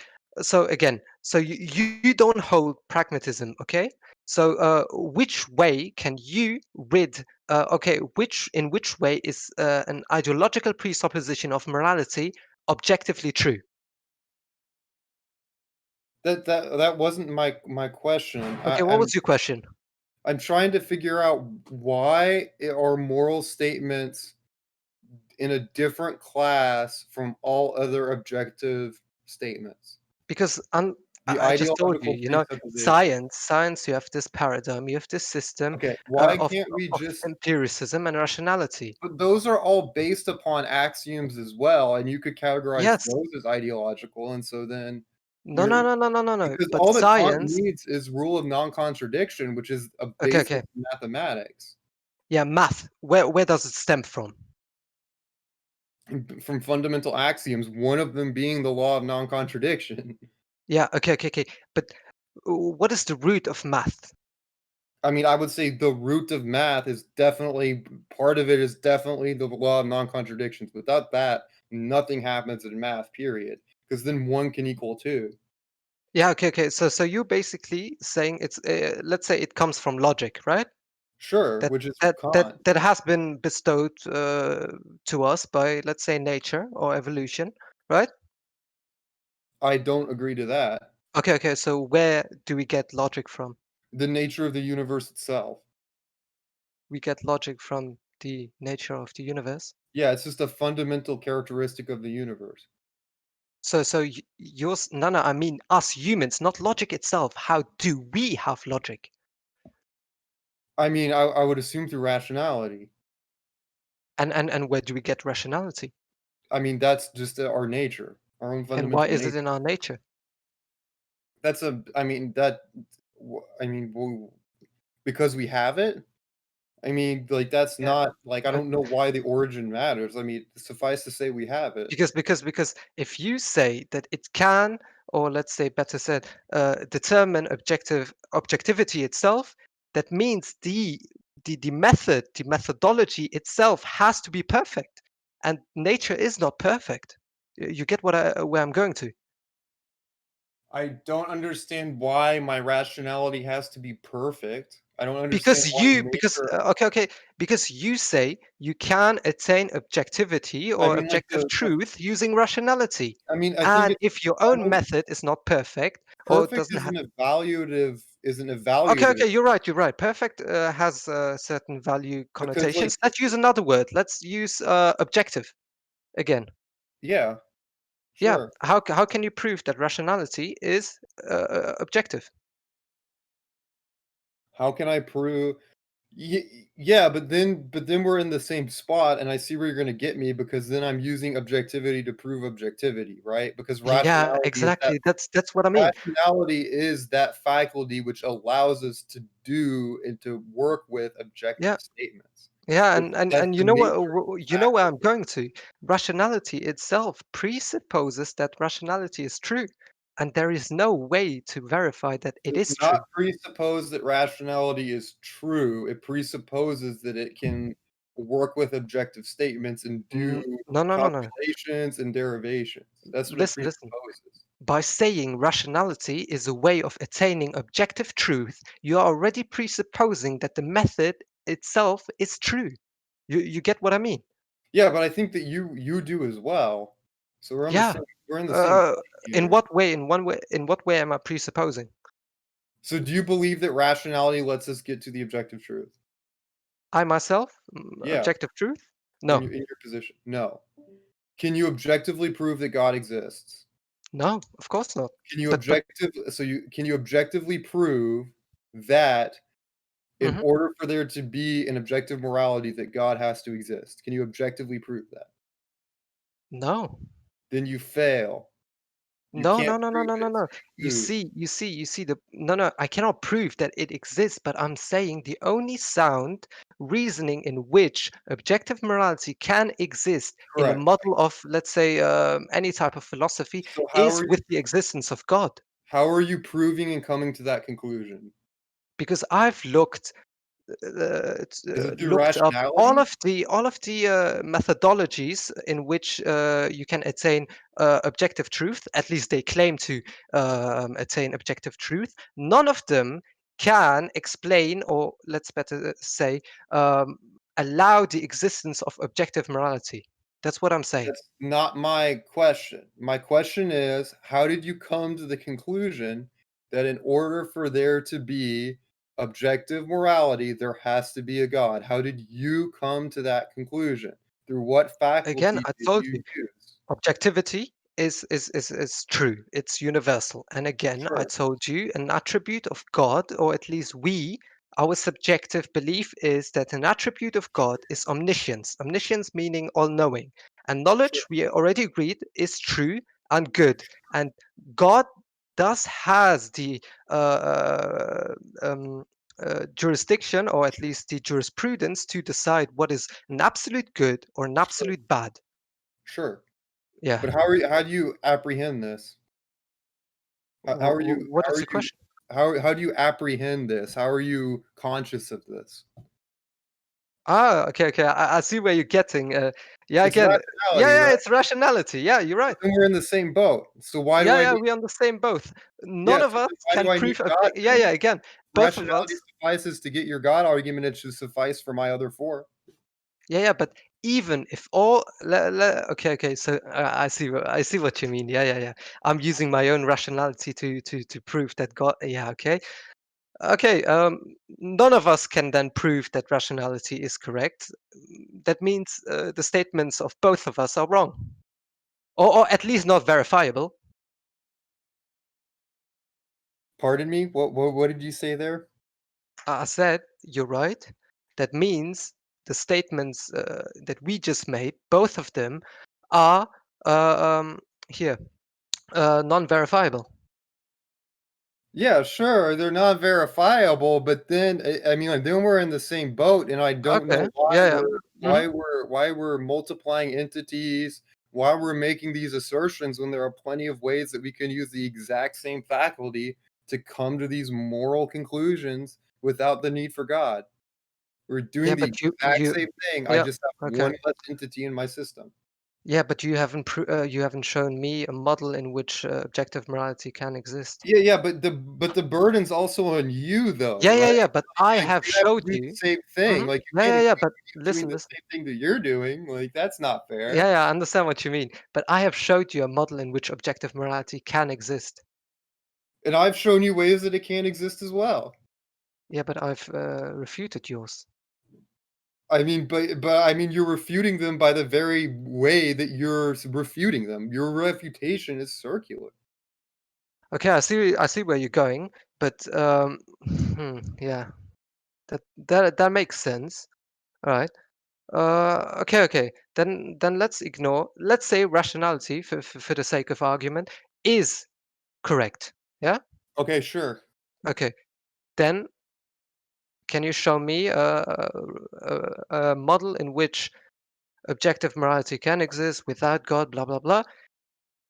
Speaker 2: so again, so you don't hold pragmatism, okay? So which way can you rid okay, which way is an ideological presupposition of morality objectively true?
Speaker 3: That wasn't my question.
Speaker 2: Okay, what was your question?
Speaker 3: I'm trying to figure out why are moral statements in a different class from all other objective statements.
Speaker 2: Because
Speaker 3: The
Speaker 2: I just told you,
Speaker 3: ideological presupposition.
Speaker 2: science, you have this paradigm, you have this system
Speaker 3: Okay, why
Speaker 2: of
Speaker 3: can't we just
Speaker 2: empiricism and rationality.
Speaker 3: but those are all based upon axioms as well, and you could categorize
Speaker 2: Yes.
Speaker 3: those as ideological, and so then
Speaker 2: No,
Speaker 3: you're
Speaker 2: no, no, no, no, no, no.
Speaker 3: because
Speaker 2: But
Speaker 3: all that Kant
Speaker 2: science.
Speaker 3: needs is rule of non-contradiction, which is a
Speaker 2: Okay,
Speaker 3: basic
Speaker 2: okay.
Speaker 3: mathematics.
Speaker 2: Yeah, math. Where does it stem from?
Speaker 3: From fundamental axioms, one of them being the law of non-contradiction.
Speaker 2: Yeah, okay, okay, okay. But what is the root of math?
Speaker 3: I mean, I would say the root of math is definitely part of it is definitely the law of non-contradictions. Without that, nothing happens in math, period. Because then one can equal two.
Speaker 2: Yeah, okay, okay. So you're basically saying it's let's say it comes from logic, right?
Speaker 3: Sure,
Speaker 2: That
Speaker 3: which is Kant.
Speaker 2: that has been bestowed to us by, let's say, nature or evolution, right?
Speaker 3: I don't agree to that.
Speaker 2: Okay, okay. So where do we get logic from?
Speaker 3: The nature of the universe itself.
Speaker 2: We get logic from the nature of the universe.
Speaker 3: Yeah, it's just a fundamental characteristic of the universe.
Speaker 2: So yours, no, no, I mean us humans, not logic itself. How do we have logic?
Speaker 3: I mean, I would assume through rationality.
Speaker 2: And where do we get rationality?
Speaker 3: I mean, that's just our nature, our own
Speaker 2: And why
Speaker 3: fundamental
Speaker 2: is it
Speaker 3: nature.
Speaker 2: in our nature?
Speaker 3: That's a, I mean, that, I mean, because we have it. I mean, like, that's
Speaker 2: Yeah.
Speaker 3: not like, I
Speaker 2: uh,
Speaker 3: don't know why the origin matters. I mean, suffice to say we have it.
Speaker 2: because if you say that it can, or let's say better said, determine objectivity itself, that means the methodology itself has to be perfect, and nature is not perfect. You get where I'm going to?
Speaker 3: I don't understand why my rationality has to be perfect. I don't understand
Speaker 2: Because
Speaker 3: why nature.
Speaker 2: because you say you can attain objectivity
Speaker 3: I
Speaker 2: or
Speaker 3: mean, like
Speaker 2: objective truth using rationality.
Speaker 3: I mean, I think
Speaker 2: And
Speaker 3: it's
Speaker 2: if your own
Speaker 3: evalu-
Speaker 2: method is not perfect or
Speaker 3: perfect
Speaker 2: doesn't have
Speaker 3: isn't
Speaker 2: Okay,
Speaker 3: evaluative
Speaker 2: okay, you're right, you're right. Perfect has certain value
Speaker 3: because like
Speaker 2: connotations. Let's use another word. Let's use objective again.
Speaker 3: yeah,
Speaker 2: Yeah,
Speaker 3: sure.
Speaker 2: how can you prove that rationality is objective?
Speaker 3: How can I prove yeah, but then we're in the same spot and I see where you're going to get me because then I'm using objectivity to prove objectivity, right? Because
Speaker 2: Yeah, exactly. That's what I mean.
Speaker 3: rationality is that faculty which allows us to do and to work with objective
Speaker 2: Yeah,
Speaker 3: statements.
Speaker 2: yeah,
Speaker 3: It's that's
Speaker 2: and you
Speaker 3: the
Speaker 2: know
Speaker 3: nature
Speaker 2: what?
Speaker 3: of the
Speaker 2: You know where
Speaker 3: faculty.
Speaker 2: I'm going to. Rationality itself presupposes that rationality is true, and there is no way to verify that it
Speaker 3: Does
Speaker 2: is
Speaker 3: not
Speaker 2: true.
Speaker 3: presuppose that rationality is true. It presupposes that it can work with objective statements and do
Speaker 2: No, no, no, no.
Speaker 3: calculations and derivations. That's what it
Speaker 2: Listen, listen.
Speaker 3: presupposes.
Speaker 2: By saying rationality is a way of attaining objective truth, you are already presupposing that the method itself is true. You get what I mean?
Speaker 3: Yeah, but I think that you do as well. So
Speaker 2: Yeah.
Speaker 3: we're in the same
Speaker 2: Uh,
Speaker 3: boat
Speaker 2: in
Speaker 3: here.
Speaker 2: what way? In what way am I presupposing?
Speaker 3: So do you believe that rationality lets us get to the objective truth?
Speaker 2: I myself,
Speaker 3: Yeah,
Speaker 2: objective truth? No,
Speaker 3: in your position. No. Can you objectively prove that God exists?
Speaker 2: no, of course not. But
Speaker 3: Can you objectively prove that in
Speaker 2: mhm,
Speaker 3: order for there to be an objective morality that God has to exist? Can you objectively prove that?
Speaker 2: no.
Speaker 3: Then you fail. You
Speaker 2: No,
Speaker 3: can't
Speaker 2: no, no, no,
Speaker 3: prove
Speaker 2: no,
Speaker 3: that
Speaker 2: no,
Speaker 3: it's
Speaker 2: no.
Speaker 3: true.
Speaker 2: You see the no, no. I cannot prove that it exists, but I'm saying the only sound reasoning in which objective morality can exist in a
Speaker 3: Correct.
Speaker 2: model of, let's say, any type of philosophy
Speaker 3: So
Speaker 2: is with the existence of God.
Speaker 3: how are you proving and coming to that conclusion?
Speaker 2: Because I've
Speaker 3: Is it through
Speaker 2: looked up all
Speaker 3: rationality?
Speaker 2: of the methodologies in which you can attain objective truth. At least they claim to attain objective truth. None of them can explain, or let's better say, um, allow the existence of objective morality. That's what I'm saying.
Speaker 3: That's not my question. My question is, how did you come to the conclusion that in order for there to be objective morality, there has to be a God? How did you come to that conclusion? Through what
Speaker 2: Again,
Speaker 3: faculty
Speaker 2: I
Speaker 3: did
Speaker 2: told
Speaker 3: you
Speaker 2: you.
Speaker 3: use?
Speaker 2: Objectivity is true. It's universal. And again, I
Speaker 3: Sure,
Speaker 2: told you an attribute of God, or at least our subjective belief is that an attribute of God is omniscience. Omniscience meaning all knowing. And
Speaker 3: sure,
Speaker 2: knowledge, we already agreed, is true and good. And God thus has the jurisdiction, or at least the jurisprudence, to decide what is an absolute good or an
Speaker 3: sure,
Speaker 2: absolute bad.
Speaker 3: sure.
Speaker 2: Yeah.
Speaker 3: But how do you apprehend this? How are you
Speaker 2: What
Speaker 3: how
Speaker 2: is
Speaker 3: are
Speaker 2: the
Speaker 3: you
Speaker 2: question?
Speaker 3: how do you apprehend this? How are you conscious of this?
Speaker 2: Ah, okay, okay. I see where you're getting. Yeah,
Speaker 3: It's
Speaker 2: again,
Speaker 3: rationality,
Speaker 2: yeah,
Speaker 3: right?
Speaker 2: it's rationality. Yeah, you're right.
Speaker 3: Then we're in the same boat. So why do
Speaker 2: Yeah,
Speaker 3: I
Speaker 2: yeah,
Speaker 3: need
Speaker 2: we're on the same both.
Speaker 3: yeah,
Speaker 2: None
Speaker 3: so
Speaker 2: of us
Speaker 3: then why
Speaker 2: can
Speaker 3: do I need
Speaker 2: prove.
Speaker 3: God
Speaker 2: Yeah,
Speaker 3: then?
Speaker 2: yeah. Again, both of
Speaker 3: Rationality
Speaker 2: us.
Speaker 3: suffices to get your God argument, it should suffice for my other 4.
Speaker 2: Yeah, yeah. But even if all, okay, okay. So I see what you mean. Yeah, yeah, yeah. I'm using my own rationality to prove that God. Yeah, okay, okay. None of us can then prove that rationality is correct. That means the statements of both of us are wrong. Or at least not verifiable.
Speaker 3: Pardon me? What did you say there?
Speaker 2: I said, you're right. That means the statements that we just made, both of them, are here non-verifiable.
Speaker 3: Yeah, sure, they're not verifiable, but then I mean, like, then we're in the same boat, and I don't
Speaker 2: Okay.
Speaker 3: know why
Speaker 2: Yeah.
Speaker 3: we're
Speaker 2: Yeah. Mhm.
Speaker 3: multiplying entities, why we're making these assertions when there are plenty of ways that we can use the exact same faculty to come to these moral conclusions without the need for God. We're
Speaker 2: Yeah,
Speaker 3: doing the
Speaker 2: but you
Speaker 3: exact
Speaker 2: you
Speaker 3: same thing. I
Speaker 2: yeah,
Speaker 3: just have
Speaker 2: okay.
Speaker 3: one less entity in my system.
Speaker 2: Yeah, but you haven't shown me a model in which objective morality can exist.
Speaker 3: Yeah, but the burden's also on you though,
Speaker 2: Yeah,
Speaker 3: right?
Speaker 2: yeah, yeah, but I
Speaker 3: Like,
Speaker 2: have
Speaker 3: you have to
Speaker 2: showed
Speaker 3: do the
Speaker 2: you.
Speaker 3: same thing.
Speaker 2: Mhm.
Speaker 3: Like, you
Speaker 2: Yeah,
Speaker 3: can't
Speaker 2: yeah, yeah,
Speaker 3: accuse
Speaker 2: but
Speaker 3: me of doing
Speaker 2: listen,
Speaker 3: the
Speaker 2: listen.
Speaker 3: same thing that you're doing. Like, that's not fair.
Speaker 2: Yeah, yeah, I understand what you mean, but I have showed you a model in which objective morality can exist.
Speaker 3: And I've shown you ways that it can't exist as well.
Speaker 2: Yeah, but I've refuted yours.
Speaker 3: I mean, but I mean, you're refuting them by the very way that you're refuting them. Your refutation is circular.
Speaker 2: Okay, I see where you're going, but yeah, that makes sense. All right. Okay, okay. Then let's ignore. Let's say rationality, for the sake of argument, is correct. Yeah.
Speaker 3: Okay, sure.
Speaker 2: Okay. Then can you show me a model in which objective morality can exist without God? Blah blah blah.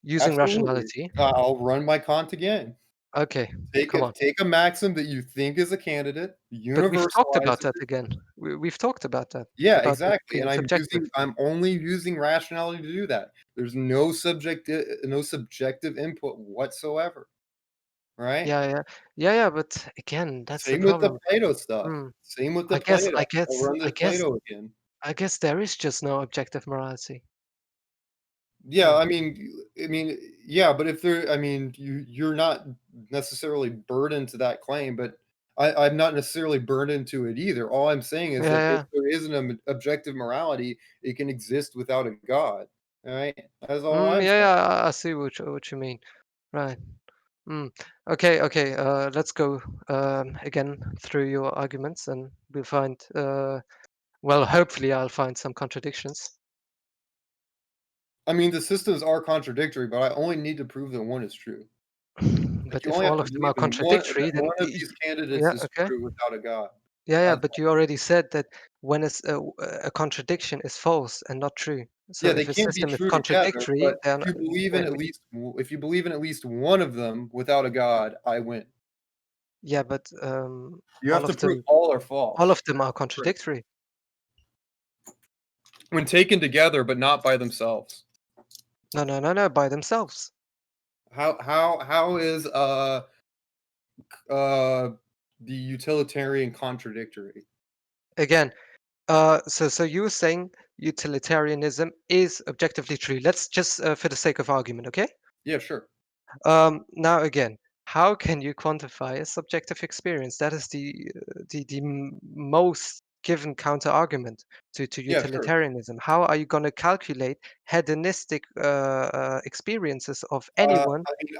Speaker 2: Using
Speaker 3: Absolutely.
Speaker 2: rationality.
Speaker 3: I'll run my Kant again.
Speaker 2: Okay.
Speaker 3: Take
Speaker 2: Come
Speaker 3: a
Speaker 2: on.
Speaker 3: take a maxim that you think is a candidate,
Speaker 2: But we've talked
Speaker 3: universalize
Speaker 2: about that
Speaker 3: it.
Speaker 2: again. We've talked about that.
Speaker 3: Yeah,
Speaker 2: About it
Speaker 3: exactly. And
Speaker 2: being subjective.
Speaker 3: I'm only using rationality to do that. There's no subjective input whatsoever. Right?
Speaker 2: Yeah, yeah, yeah, yeah. But again, that's the
Speaker 3: Same with the
Speaker 2: problem.
Speaker 3: Plato stuff.
Speaker 2: Hmm.
Speaker 3: Same with the
Speaker 2: I guess,
Speaker 3: Plato.
Speaker 2: I
Speaker 3: I'll
Speaker 2: guess,
Speaker 3: run
Speaker 2: I
Speaker 3: the
Speaker 2: guess,
Speaker 3: Plato again.
Speaker 2: I guess there is just no objective morality.
Speaker 3: Yeah,
Speaker 2: Hmm.
Speaker 3: yeah, but if there, I mean, you're not necessarily burdened to that claim, but I'm not necessarily burdened to it either. All I'm saying is
Speaker 2: Yeah,
Speaker 3: that if
Speaker 2: yeah.
Speaker 3: there is an objective morality, it can exist without a God. All right, that's all I'm
Speaker 2: Yeah,
Speaker 3: saying.
Speaker 2: yeah. I see what you mean. Right. Mm. Okay, okay. Let's go again through your arguments, and we'll find. Well, hopefully, I'll find some contradictions.
Speaker 3: I mean, the systems are contradictory, but I only need to prove that one is true. Like,
Speaker 2: But
Speaker 3: you
Speaker 2: if
Speaker 3: only have
Speaker 2: all
Speaker 3: to
Speaker 2: of them are
Speaker 3: believe in one that
Speaker 2: contradictory, then
Speaker 3: one of these candidates
Speaker 2: yeah,
Speaker 3: is
Speaker 2: okay.
Speaker 3: true without a God.
Speaker 2: Yeah, yeah,
Speaker 3: That's
Speaker 2: but you already said that when a contradiction is false and not true. So
Speaker 3: Yeah, they
Speaker 2: if a
Speaker 3: can't be
Speaker 2: system is
Speaker 3: true together,
Speaker 2: contradictory,
Speaker 3: but
Speaker 2: then
Speaker 3: if you believe in at least one of them without a God, I win.
Speaker 2: yeah, but
Speaker 3: You have to prove all are
Speaker 2: all
Speaker 3: false.
Speaker 2: of them are
Speaker 3: Right.
Speaker 2: contradictory.
Speaker 3: When taken together, but not by themselves.
Speaker 2: No, no, no, no, by themselves.
Speaker 3: How is uh the utilitarian contradictory?
Speaker 2: Again, so you were saying utilitarianism is objectively true. Let's just for the sake of argument, okay?
Speaker 3: Yeah, sure.
Speaker 2: Now again, how can you quantify a subjective experience? That is most given counter argument to
Speaker 3: Yeah, sure.
Speaker 2: utilitarianism. How are you going to calculate hedonistic experiences of anyone?
Speaker 3: I mean,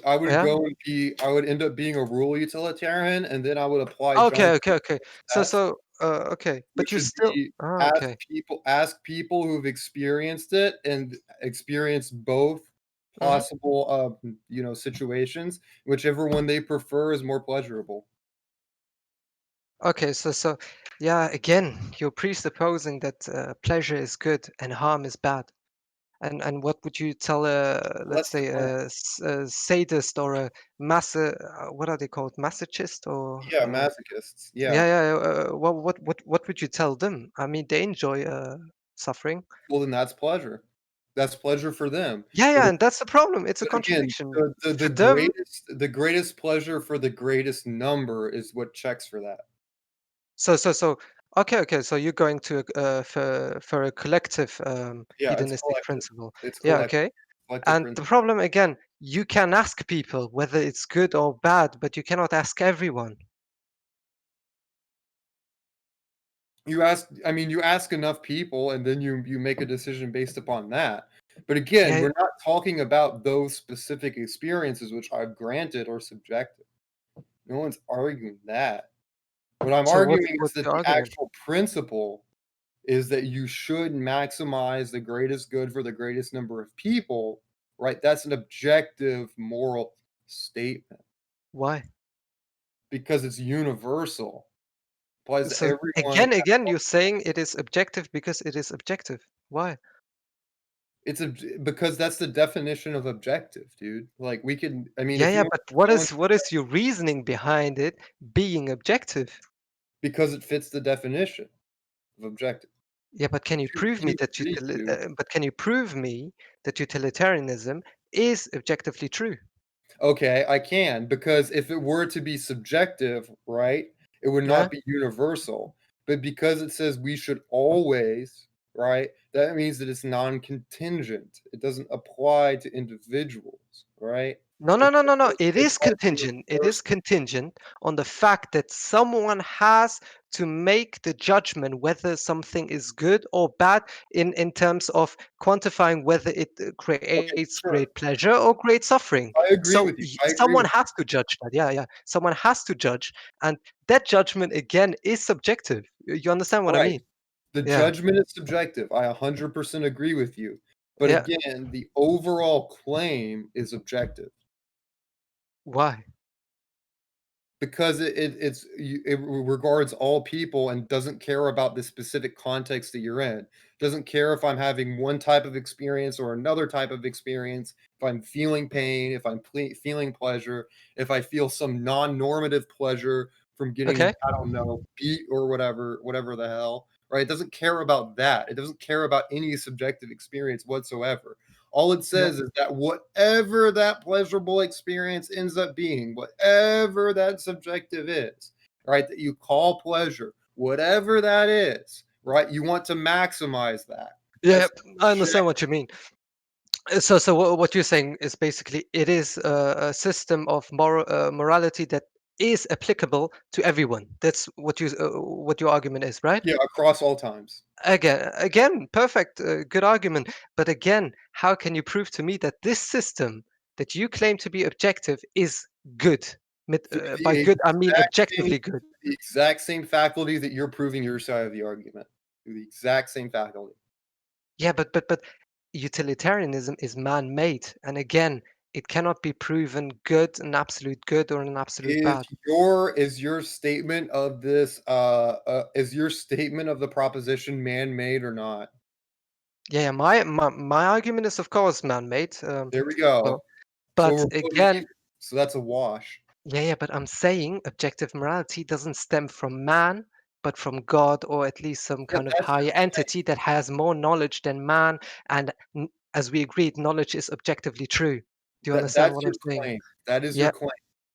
Speaker 3: I would
Speaker 2: Yeah.
Speaker 3: go and I would end up being a rule utilitarian, and then I would apply
Speaker 2: Okay,
Speaker 3: John
Speaker 2: okay, okay.
Speaker 3: test,
Speaker 2: Okay, but
Speaker 3: which
Speaker 2: you
Speaker 3: should
Speaker 2: still.
Speaker 3: be
Speaker 2: Okay.
Speaker 3: ask people who've experienced it and experienced both
Speaker 2: Hmm.
Speaker 3: possible situations, whichever one they prefer is more pleasurable.
Speaker 2: Okay, yeah, again, you're presupposing that pleasure is good and harm is bad. And what would you tell
Speaker 3: Well,
Speaker 2: let's
Speaker 3: that's the
Speaker 2: say
Speaker 3: claim.
Speaker 2: a sadist or a what are they called, masochist or
Speaker 3: Yeah, masochists. Yeah.
Speaker 2: yeah, yeah, what would you tell them? I mean, they enjoy suffering.
Speaker 3: Well, then that's pleasure. That's pleasure for them.
Speaker 2: Yeah,
Speaker 3: But
Speaker 2: yeah, and that's the problem. It's a
Speaker 3: but again,
Speaker 2: contradiction
Speaker 3: the
Speaker 2: for them.
Speaker 3: greatest pleasure for the greatest number is what checks for that.
Speaker 2: So okay, okay, so you're going to for a collective
Speaker 3: Yeah, it's
Speaker 2: hedonistic
Speaker 3: collective.
Speaker 2: principle.
Speaker 3: It's
Speaker 2: Yeah,
Speaker 3: collective.
Speaker 2: okay.
Speaker 3: Collective
Speaker 2: And the
Speaker 3: principle.
Speaker 2: problem again, you can ask people whether it's good or bad, but you cannot ask everyone.
Speaker 3: You ask enough people and then you make a decision based upon that. But again,
Speaker 2: Yeah.
Speaker 3: we're not talking about those specific experiences which I've granted or subjective. No one's arguing that. What I'm
Speaker 2: So
Speaker 3: arguing is
Speaker 2: what's
Speaker 3: that
Speaker 2: your
Speaker 3: the
Speaker 2: argument?
Speaker 3: actual principle is that you should maximize the greatest good for the greatest number of people, right? That's an objective moral statement
Speaker 2: Why?
Speaker 3: because it's universal. Applies to
Speaker 2: So
Speaker 3: everyone.
Speaker 2: again, you're saying it is objective because it is objective. Why?
Speaker 3: Because that's the definition of objective, dude. Like I mean,
Speaker 2: Yeah,
Speaker 3: if you
Speaker 2: yeah,
Speaker 3: want
Speaker 2: but
Speaker 3: to go into
Speaker 2: what is your reasoning behind it being objective?
Speaker 3: because it fits the definition of objective.
Speaker 2: Yeah, but can you prove me that but can you prove me that utilitarianism is objectively true?
Speaker 3: Okay, I can, because if it were to be subjective, right, it would
Speaker 2: Yeah.
Speaker 3: not be universal. But because it says we should always, right, that means that it's non-contingent. It doesn't apply to individuals, right?
Speaker 2: No, no,
Speaker 3: It
Speaker 2: no, no, no. It
Speaker 3: it
Speaker 2: is
Speaker 3: applies
Speaker 2: contingent. It is
Speaker 3: universal.
Speaker 2: contingent on the fact that someone has to make the judgment whether something is good or bad in terms of quantifying whether it
Speaker 3: Okay,
Speaker 2: creates
Speaker 3: sure.
Speaker 2: great pleasure or great suffering.
Speaker 3: I agree
Speaker 2: So
Speaker 3: with you. I agree
Speaker 2: someone
Speaker 3: with
Speaker 2: has to judge that. Yeah, yeah. Someone has to judge, and that judgment again is subjective. You understand what I
Speaker 3: right.
Speaker 2: mean?
Speaker 3: The
Speaker 2: Yeah,
Speaker 3: judgment is subjective. I 100% agree with you. But
Speaker 2: yeah.
Speaker 3: again, the overall claim is objective.
Speaker 2: Why?
Speaker 3: Because it regards all people and doesn't care about the specific context that you're in. Doesn't care if I'm having one type of experience or another type of experience, if I'm feeling pain, if I'm feeling pleasure, if I feel some non-normative pleasure from getting,
Speaker 2: Okay.
Speaker 3: I don't know, beat or whatever the hell, right? It doesn't care about that. It doesn't care about any subjective experience whatsoever. All it
Speaker 2: Yeah.
Speaker 3: says is that whatever that pleasurable experience ends up being, whatever that subjective is, right, that you call pleasure, whatever that is, right, you want to maximize that.
Speaker 2: Yeah,
Speaker 3: That's
Speaker 2: I understand
Speaker 3: objective.
Speaker 2: what you mean. So what you're saying is basically it is a system of morality that is applicable to everyone. That's what your argument is, right?
Speaker 3: Yeah, across all times.
Speaker 2: Again, perfect, good argument. But again, how can you prove to me that this system that you claim to be objective is good?
Speaker 3: Through
Speaker 2: By
Speaker 3: the
Speaker 2: good, I mean
Speaker 3: exact same
Speaker 2: objectively good.
Speaker 3: the exact same faculty that you're proving your side of the argument. Through the exact same faculty.
Speaker 2: Yeah, but utilitarianism is man-made, and again, it cannot be proven good, an absolute good or an absolute bad.
Speaker 3: Is your statement of this, is your statement of the proposition man-made or not?
Speaker 2: Yeah, yeah, my argument is of course man-made.
Speaker 3: There we
Speaker 2: Well,
Speaker 3: go. So
Speaker 2: but
Speaker 3: we're both
Speaker 2: again,
Speaker 3: even. So that's a wash.
Speaker 2: yeah, yeah, but I'm saying objective morality doesn't stem from man, but from God, or at least some
Speaker 3: Yeah,
Speaker 2: kind of
Speaker 3: that's your
Speaker 2: higher
Speaker 3: claim.
Speaker 2: entity that has more knowledge than man. And as we agreed, knowledge is objectively true. Do you understand
Speaker 3: That's
Speaker 2: what
Speaker 3: your
Speaker 2: I'm saying?
Speaker 3: claim. That is your
Speaker 2: Yeah,
Speaker 3: claim.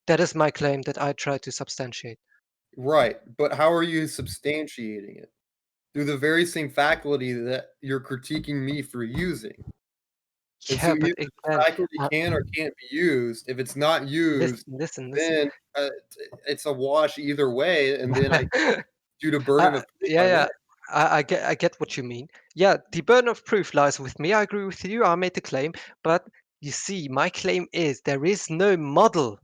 Speaker 2: that is my claim that I try to substantiate.
Speaker 3: Right, but how are you substantiating it? Through the very same faculty that you're critiquing me for using. And so
Speaker 2: Yeah,
Speaker 3: either
Speaker 2: but
Speaker 3: the
Speaker 2: again,
Speaker 3: faculty can or can't be used. If it's not
Speaker 2: listen,
Speaker 3: used,
Speaker 2: listen.
Speaker 3: then, it's a wash either way, and then I due to burden of proof,
Speaker 2: Yeah,
Speaker 3: I win.
Speaker 2: yeah. I get what you mean. Yeah, the burden of proof lies with me. I agree with you. I made the claim, but you see, my claim is there is no model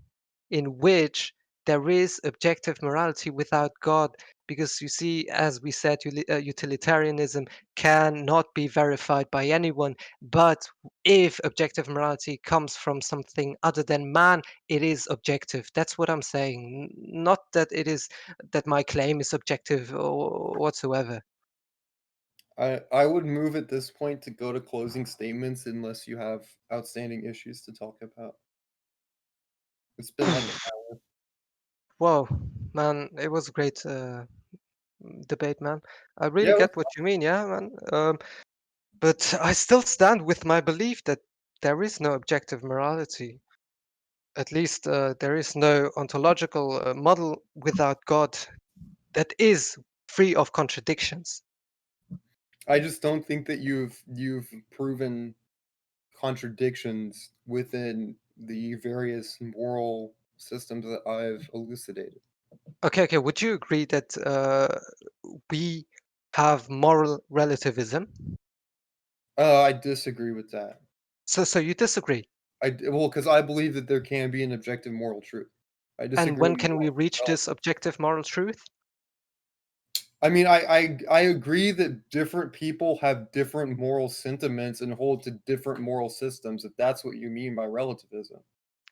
Speaker 2: in which there is objective morality without God. Because you see, as we said, utilitarianism cannot be verified by anyone. But if objective morality comes from something other than man, it is objective. That's what I'm saying. Not that it is that my claim is objective or whatsoever.
Speaker 3: I would move at this point to go to closing statements unless you have outstanding issues to talk about. It's been like an hour.
Speaker 2: Whoa, man, it was a great debate, man. I really
Speaker 3: Yeah,
Speaker 2: get what you mean, yeah, man. But I still stand with my belief that there is no objective morality. At least there is no ontological model without God that is free of contradictions.
Speaker 3: I just don't think that you've proven contradictions within the various moral systems that I've elucidated.
Speaker 2: Okay, okay. Would you agree that we have moral relativism?
Speaker 3: I disagree with that.
Speaker 2: So you disagree.
Speaker 3: Well, because I believe that there can be an objective moral truth. I
Speaker 2: And
Speaker 3: disagree
Speaker 2: when
Speaker 3: with
Speaker 2: can we
Speaker 3: moral
Speaker 2: reach
Speaker 3: relativism.
Speaker 2: this objective moral truth?
Speaker 3: I mean, I agree that different people have different moral sentiments and hold to different moral systems, if that's what you mean by relativism.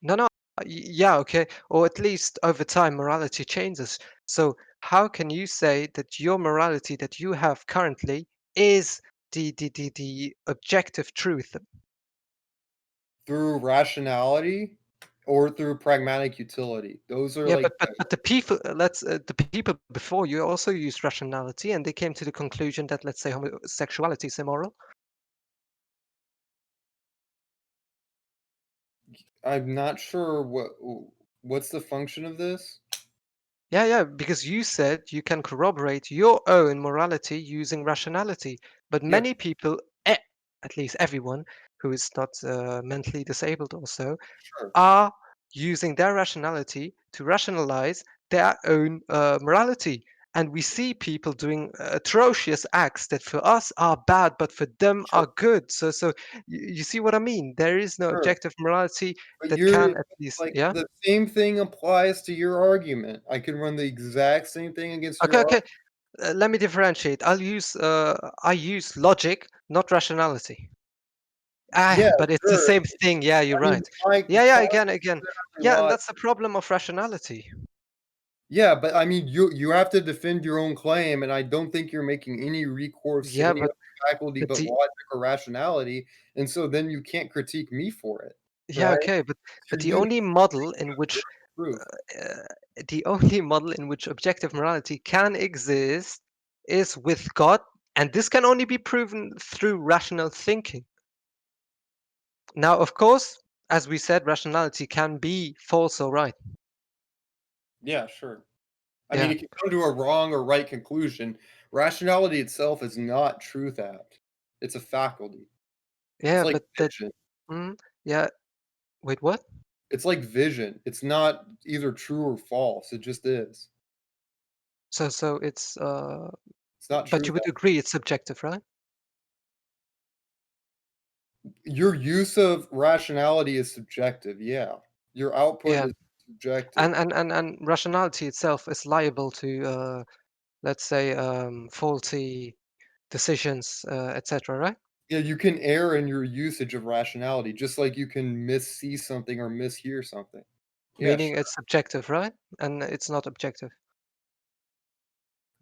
Speaker 2: No, no. Yeah, okay. Or at least over time, morality changes. So how can you say that your morality that you have currently is the objective truth?
Speaker 3: Through rationality, or through pragmatic utility. Those are
Speaker 2: Yeah,
Speaker 3: like
Speaker 2: but the people, the people before you also used rationality, and they came to the conclusion that, let's say, homosexuality is immoral.
Speaker 3: I'm not sure what's the function of this.
Speaker 2: Yeah, because you said you can corroborate your own morality using rationality, but
Speaker 3: Yeah,
Speaker 2: many people, at least everyone who is not mentally disabled also,
Speaker 3: sure.
Speaker 2: are using their rationality to rationalize their own morality. And we see people doing atrocious acts that for us are bad, but for them
Speaker 3: Sure,
Speaker 2: are good. So you see what I mean? There is no
Speaker 3: sure.
Speaker 2: objective morality
Speaker 3: But
Speaker 2: that can
Speaker 3: you're
Speaker 2: at least,
Speaker 3: like
Speaker 2: yeah.
Speaker 3: the same thing applies to your argument. I can run the exact same thing against your
Speaker 2: Okay. Let me differentiate. I use logic, not rationality.
Speaker 3: Yeah,
Speaker 2: But it's the
Speaker 3: sure.
Speaker 2: same thing. Yeah, you're
Speaker 3: I mean,
Speaker 2: right. Yeah.
Speaker 3: fine
Speaker 2: Again. Yeah, and
Speaker 3: logic.
Speaker 2: that's the problem of rationality.
Speaker 3: Yeah, but I mean, you have to defend your own claim, and I don't think you're making any recourse to
Speaker 2: Yeah,
Speaker 3: any
Speaker 2: but
Speaker 3: other faculty
Speaker 2: but
Speaker 3: but
Speaker 2: the
Speaker 3: logic or rationality, and so then you can't critique me for it,
Speaker 2: yeah,
Speaker 3: right?
Speaker 2: okay, but
Speaker 3: You're using proof.
Speaker 2: uh, the only model in which objective morality can exist is with God, and this can only be proven through rational thinking. Now, of course, as we said, rationality can be false or right.
Speaker 3: Yeah, sure. I mean,
Speaker 2: Yeah,
Speaker 3: it can come to a wrong or right conclusion. Rationality itself is not truth out. It's a faculty. It's
Speaker 2: yeah,
Speaker 3: like
Speaker 2: but that
Speaker 3: vision.
Speaker 2: mm, yeah. Wait, what?
Speaker 3: It's like vision. It's not either true or false. It just is.
Speaker 2: So it's
Speaker 3: It's not
Speaker 2: but you
Speaker 3: truth
Speaker 2: would
Speaker 3: out.
Speaker 2: agree it's subjective, right?
Speaker 3: Your use of rationality is subjective. Yeah. Your output
Speaker 2: Yeah,
Speaker 3: is subjective.
Speaker 2: and rationality itself is liable to let's say faulty decisions, etc. Right?
Speaker 3: Yeah, you can err in your usage of rationality, just like you can missee something or mishear something. Yeah,
Speaker 2: Meaning
Speaker 3: sure.
Speaker 2: it's subjective, right? And it's not objective.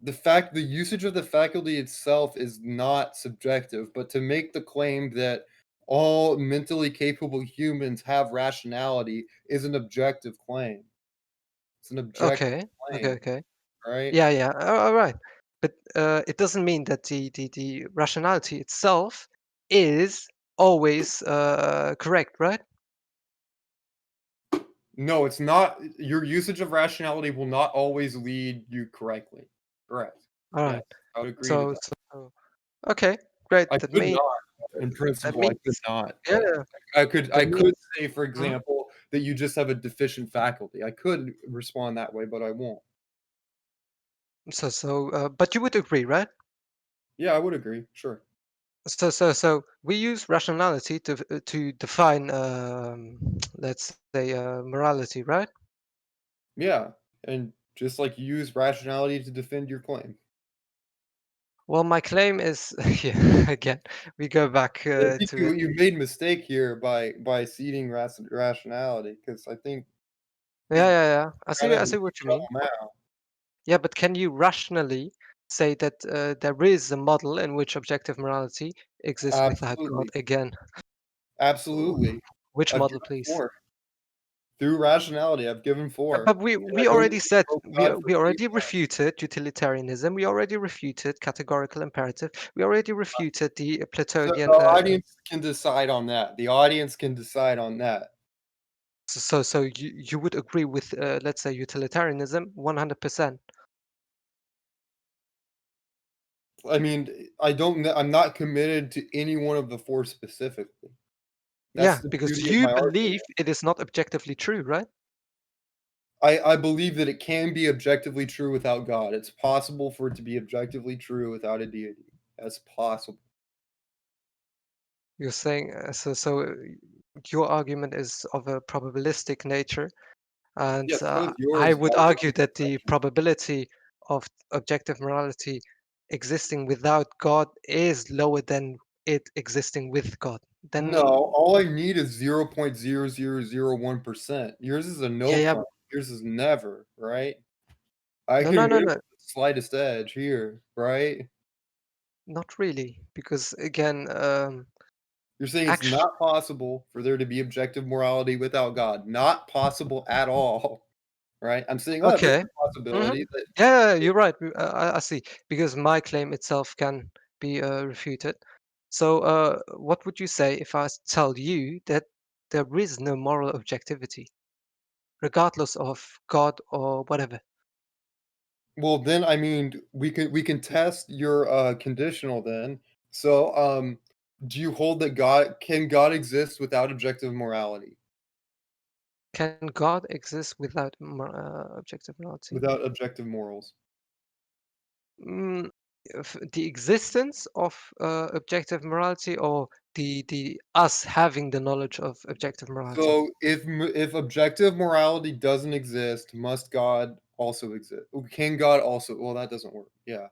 Speaker 3: The usage of the faculty itself is not subjective, but to make the claim that all mentally capable humans have rationality is an objective claim. It's an objective
Speaker 2: Okay,
Speaker 3: claim,
Speaker 2: okay.
Speaker 3: right?
Speaker 2: Yeah. All right. But it doesn't mean that the rationality itself is always correct, right?
Speaker 3: No, it's not. Your usage of rationality will not always lead you correctly. Correct.
Speaker 2: All
Speaker 3: Yes,
Speaker 2: right.
Speaker 3: I would agree to
Speaker 2: So
Speaker 3: that.
Speaker 2: so okay, great.
Speaker 3: I could not, in
Speaker 2: That
Speaker 3: principle, I could
Speaker 2: means
Speaker 3: not.
Speaker 2: yeah,
Speaker 3: I
Speaker 2: that
Speaker 3: could
Speaker 2: means
Speaker 3: say, for
Speaker 2: mhm.
Speaker 3: example, that you just have a deficient faculty. I could respond that way, but I won't.
Speaker 2: But you would agree, right?
Speaker 3: Yeah, I would agree. Sure.
Speaker 2: So we use rationality to define let's say morality, right?
Speaker 3: Yeah, and just like you use rationality to defend your claim.
Speaker 2: Well, my claim is yeah, again, we go back
Speaker 3: I think
Speaker 2: to it.
Speaker 3: you made mistake here by ceding rationality because I think you're
Speaker 2: Yeah.
Speaker 3: kind of
Speaker 2: I
Speaker 3: in
Speaker 2: see what you mean.
Speaker 3: trouble now.
Speaker 2: Yeah, but can you rationally say that there is a model in which objective morality exists without God?
Speaker 3: Absolutely,
Speaker 2: Again, Ooh,
Speaker 3: absolutely.
Speaker 2: which
Speaker 3: I've
Speaker 2: model,
Speaker 3: given
Speaker 2: please?
Speaker 3: 4. Through rationality, I've given 4,
Speaker 2: But we
Speaker 3: and
Speaker 2: we
Speaker 3: I don't
Speaker 2: already
Speaker 3: even
Speaker 2: said
Speaker 3: invoke God for
Speaker 2: we
Speaker 3: any
Speaker 2: already
Speaker 3: of that.
Speaker 2: refuted utilitarianism. We already refuted categorical imperative. We already refuted the
Speaker 3: The
Speaker 2: Platonian.
Speaker 3: audience can decide on that. The audience can decide on that.
Speaker 2: So you would agree with let's say utilitarianism 100%.
Speaker 3: I mean, I don't kn I'm not committed to any one of the 4 specifically. That's
Speaker 2: Yeah,
Speaker 3: the
Speaker 2: because
Speaker 3: beauty of
Speaker 2: you
Speaker 3: my
Speaker 2: believe
Speaker 3: argument.
Speaker 2: it is not objectively true, right?
Speaker 3: I believe that it can be objectively true without God. It's possible for it to be objectively true without a deity. That's possible.
Speaker 2: You're saying your argument is of a probabilistic nature, and
Speaker 3: Yeah, so is
Speaker 2: I
Speaker 3: yours
Speaker 2: would
Speaker 3: by
Speaker 2: argue
Speaker 3: different
Speaker 2: that the
Speaker 3: definition.
Speaker 2: probability of objective morality existing without God is lower than it existing with God.
Speaker 3: No,
Speaker 2: Then
Speaker 3: all I need is 0.0001%. Yours is a no
Speaker 2: yeah,
Speaker 3: front. Yours is never, right? I
Speaker 2: no,
Speaker 3: can
Speaker 2: no,
Speaker 3: win
Speaker 2: no,
Speaker 3: with
Speaker 2: no,
Speaker 3: the slightest edge here, right?
Speaker 2: not really, because again,
Speaker 3: You're saying it's
Speaker 2: Actu
Speaker 3: not possible for there to be objective morality without God. Not possible at all, right? I'm saying, oh, there's
Speaker 2: Okay.
Speaker 3: a
Speaker 2: Mhm.
Speaker 3: possibility that
Speaker 2: Yeah, you're right. I see. Because my claim itself can be refuted. So, what would you say if I tell you that there is no moral objectivity, regardless of God or whatever?
Speaker 3: well, then, I mean, we can test your, conditional then. So, do you hold that God exist without objective morality?
Speaker 2: Can God exist without objective morality?
Speaker 3: Without objective morals?
Speaker 2: Mm, the existence of objective morality, or the us having the knowledge of objective morality?
Speaker 3: So, if objective morality doesn't exist, must God also exist? Can God also well, that doesn't work. Yeah.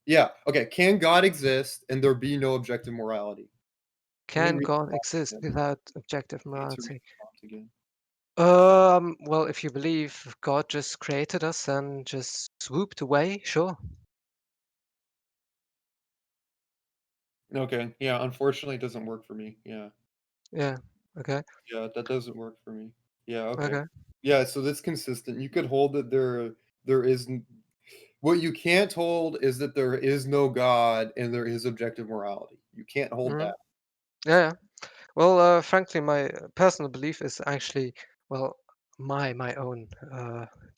Speaker 3: Yeah, okay, can God exist and there be no objective morality? Let me
Speaker 2: Can
Speaker 3: read the
Speaker 2: God
Speaker 3: prompt
Speaker 2: exist
Speaker 3: again.
Speaker 2: without objective
Speaker 3: I need to read
Speaker 2: morality?
Speaker 3: the prompt again.
Speaker 2: Well, if you believe God just created us and just swooped away, sure.
Speaker 3: Okay, yeah, unfortunately, it doesn't work for me. Yeah.
Speaker 2: Yeah. Okay.
Speaker 3: Yeah, that doesn't work for me. Yeah, okay.
Speaker 2: Okay.
Speaker 3: Yeah, so that's consistent. You could hold that there is what you can't hold is that there is no God and there is objective morality. You can't hold
Speaker 2: Hmm.
Speaker 3: that.
Speaker 2: Yeah. Yeah. Well, frankly, my personal belief is actually, well, my own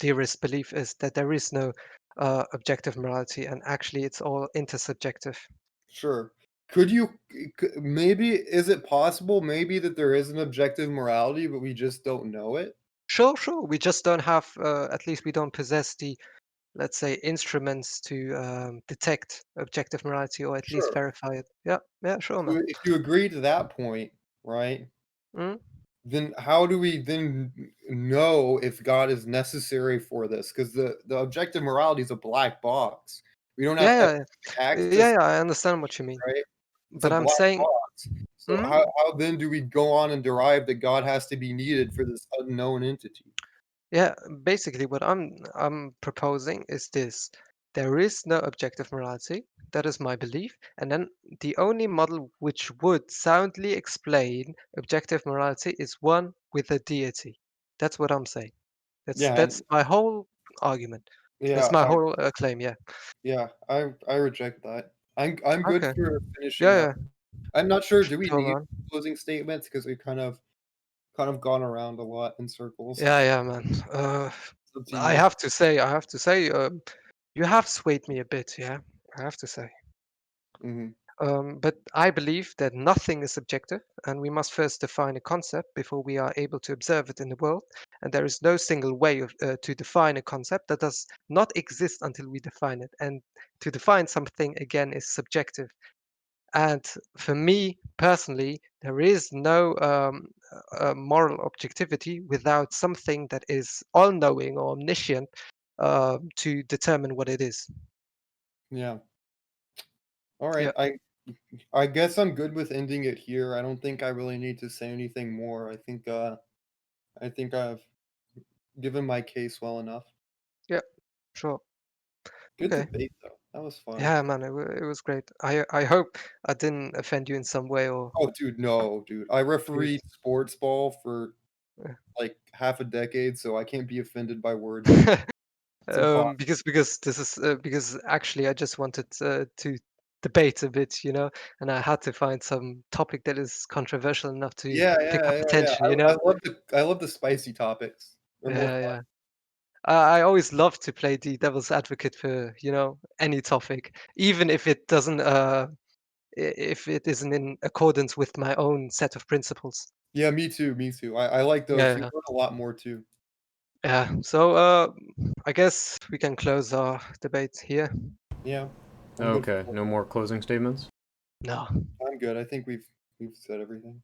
Speaker 2: dearest belief is that there is no objective morality, and actually, it's all intersubjective.
Speaker 3: Sure. Could you maybe is it possible maybe that there is an objective morality, but we just don't know it?
Speaker 2: Sure, sure. We just don't have, at least we don't possess the, let's say, instruments to detect objective morality, or at least
Speaker 3: Sure.
Speaker 2: verify it. Yeah, yeah, sure, man.
Speaker 3: If you agree to that point, right?
Speaker 2: Mm?
Speaker 3: Then how do we then know if God is necessary for this? Because the objective morality is a black box. We don't have
Speaker 2: Yeah,
Speaker 3: epistemic
Speaker 2: yeah, yeah,
Speaker 3: access,
Speaker 2: yeah. I understand what you mean,
Speaker 3: right? It's a
Speaker 2: but I'm
Speaker 3: black
Speaker 2: saying,
Speaker 3: box. So
Speaker 2: mm?
Speaker 3: how then do we go on and derive that God has to be needed for this unknown entity?
Speaker 2: Yeah, basically, what I'm proposing is this: there is no objective morality. That is my belief, and then the only model which would soundly explain objective morality is one with a deity. That's what I'm saying. That's
Speaker 3: Yeah,
Speaker 2: that's my whole argument. That's
Speaker 3: yeah,
Speaker 2: my whole claim. Yeah.
Speaker 3: yeah. I reject that. I'm good
Speaker 2: Okay.
Speaker 3: for finishing
Speaker 2: Yeah,
Speaker 3: up.
Speaker 2: yeah.
Speaker 3: I'm not sure. Do we
Speaker 2: Sure,
Speaker 3: need
Speaker 2: man.
Speaker 3: closing statements because we kind of gone around a lot in circles?
Speaker 2: Yeah, yeah, man.
Speaker 3: It's up to
Speaker 2: I
Speaker 3: you.
Speaker 2: have to say, you have swayed me a bit. Yeah, I have to say.
Speaker 3: Mhm.
Speaker 2: But I believe that nothing is subjective, and we must first define a concept before we are able to observe it in the world. And there is no single way to define a concept that does not exist until we define it. And to define something again is subjective. And for me personally, there is no moral objectivity without something that is all-knowing or omniscient to determine what it is.
Speaker 3: Yeah. All
Speaker 2: Yeah.
Speaker 3: right. I guess I'm good with ending it here. I don't think I really need to say anything more. I think I've given my case well enough.
Speaker 2: Yeah. Sure.
Speaker 3: Good
Speaker 2: Okay.
Speaker 3: debate though. That was fun.
Speaker 2: Yeah, man, it was great. I hope I didn't offend you in some way, or
Speaker 3: Oh, dude, no, dude. I
Speaker 2: please.
Speaker 3: refereed sports ball for
Speaker 2: Yeah.
Speaker 3: like half a decade, so I can't be offended by words. It's impossible.
Speaker 2: Because this is because actually I just wanted to debate a bit, and I had to find some topic that is controversial enough to
Speaker 3: Yeah,
Speaker 2: pick
Speaker 3: yeah,
Speaker 2: up
Speaker 3: yeah, yeah.
Speaker 2: attention,
Speaker 3: I love the spicy topics. They're more
Speaker 2: Yeah,
Speaker 3: fun.
Speaker 2: yeah. I always love to play the devil's advocate for, any topic, even if it doesn't if it isn't in accordance with my own set of principles.
Speaker 3: Yeah, me too, me too. I like those.
Speaker 2: Yeah,
Speaker 3: You
Speaker 2: yeah.
Speaker 3: learn a lot more too.
Speaker 2: Yeah. So I guess we can close our debate here.
Speaker 3: Yeah. I'm good
Speaker 1: Okay,
Speaker 3: for
Speaker 1: no more closing statements?
Speaker 2: No.
Speaker 3: I'm good. I think we've said everything.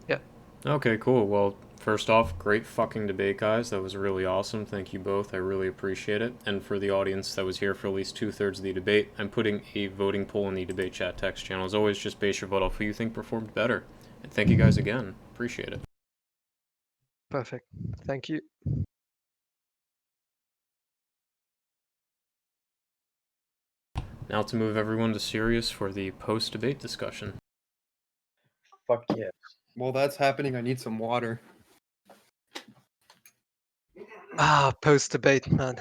Speaker 2: Yeah.
Speaker 1: Okay, cool. Well, first off, great fucking debate, guys. That was really awesome. Thank you both. I really appreciate it. And for the audience that was here for at least 2/3 of the debate, I'm putting a voting poll in the debate chat text channel. As always, just base your vote off who you think performed better. And thank you guys again. Appreciate it.
Speaker 2: Perfect. Thank you.
Speaker 1: Now to move everyone to Sirius for the post-debate discussion.
Speaker 4: Fuck yeah.
Speaker 3: While that's happening, I need some water.
Speaker 2: Post debate, man.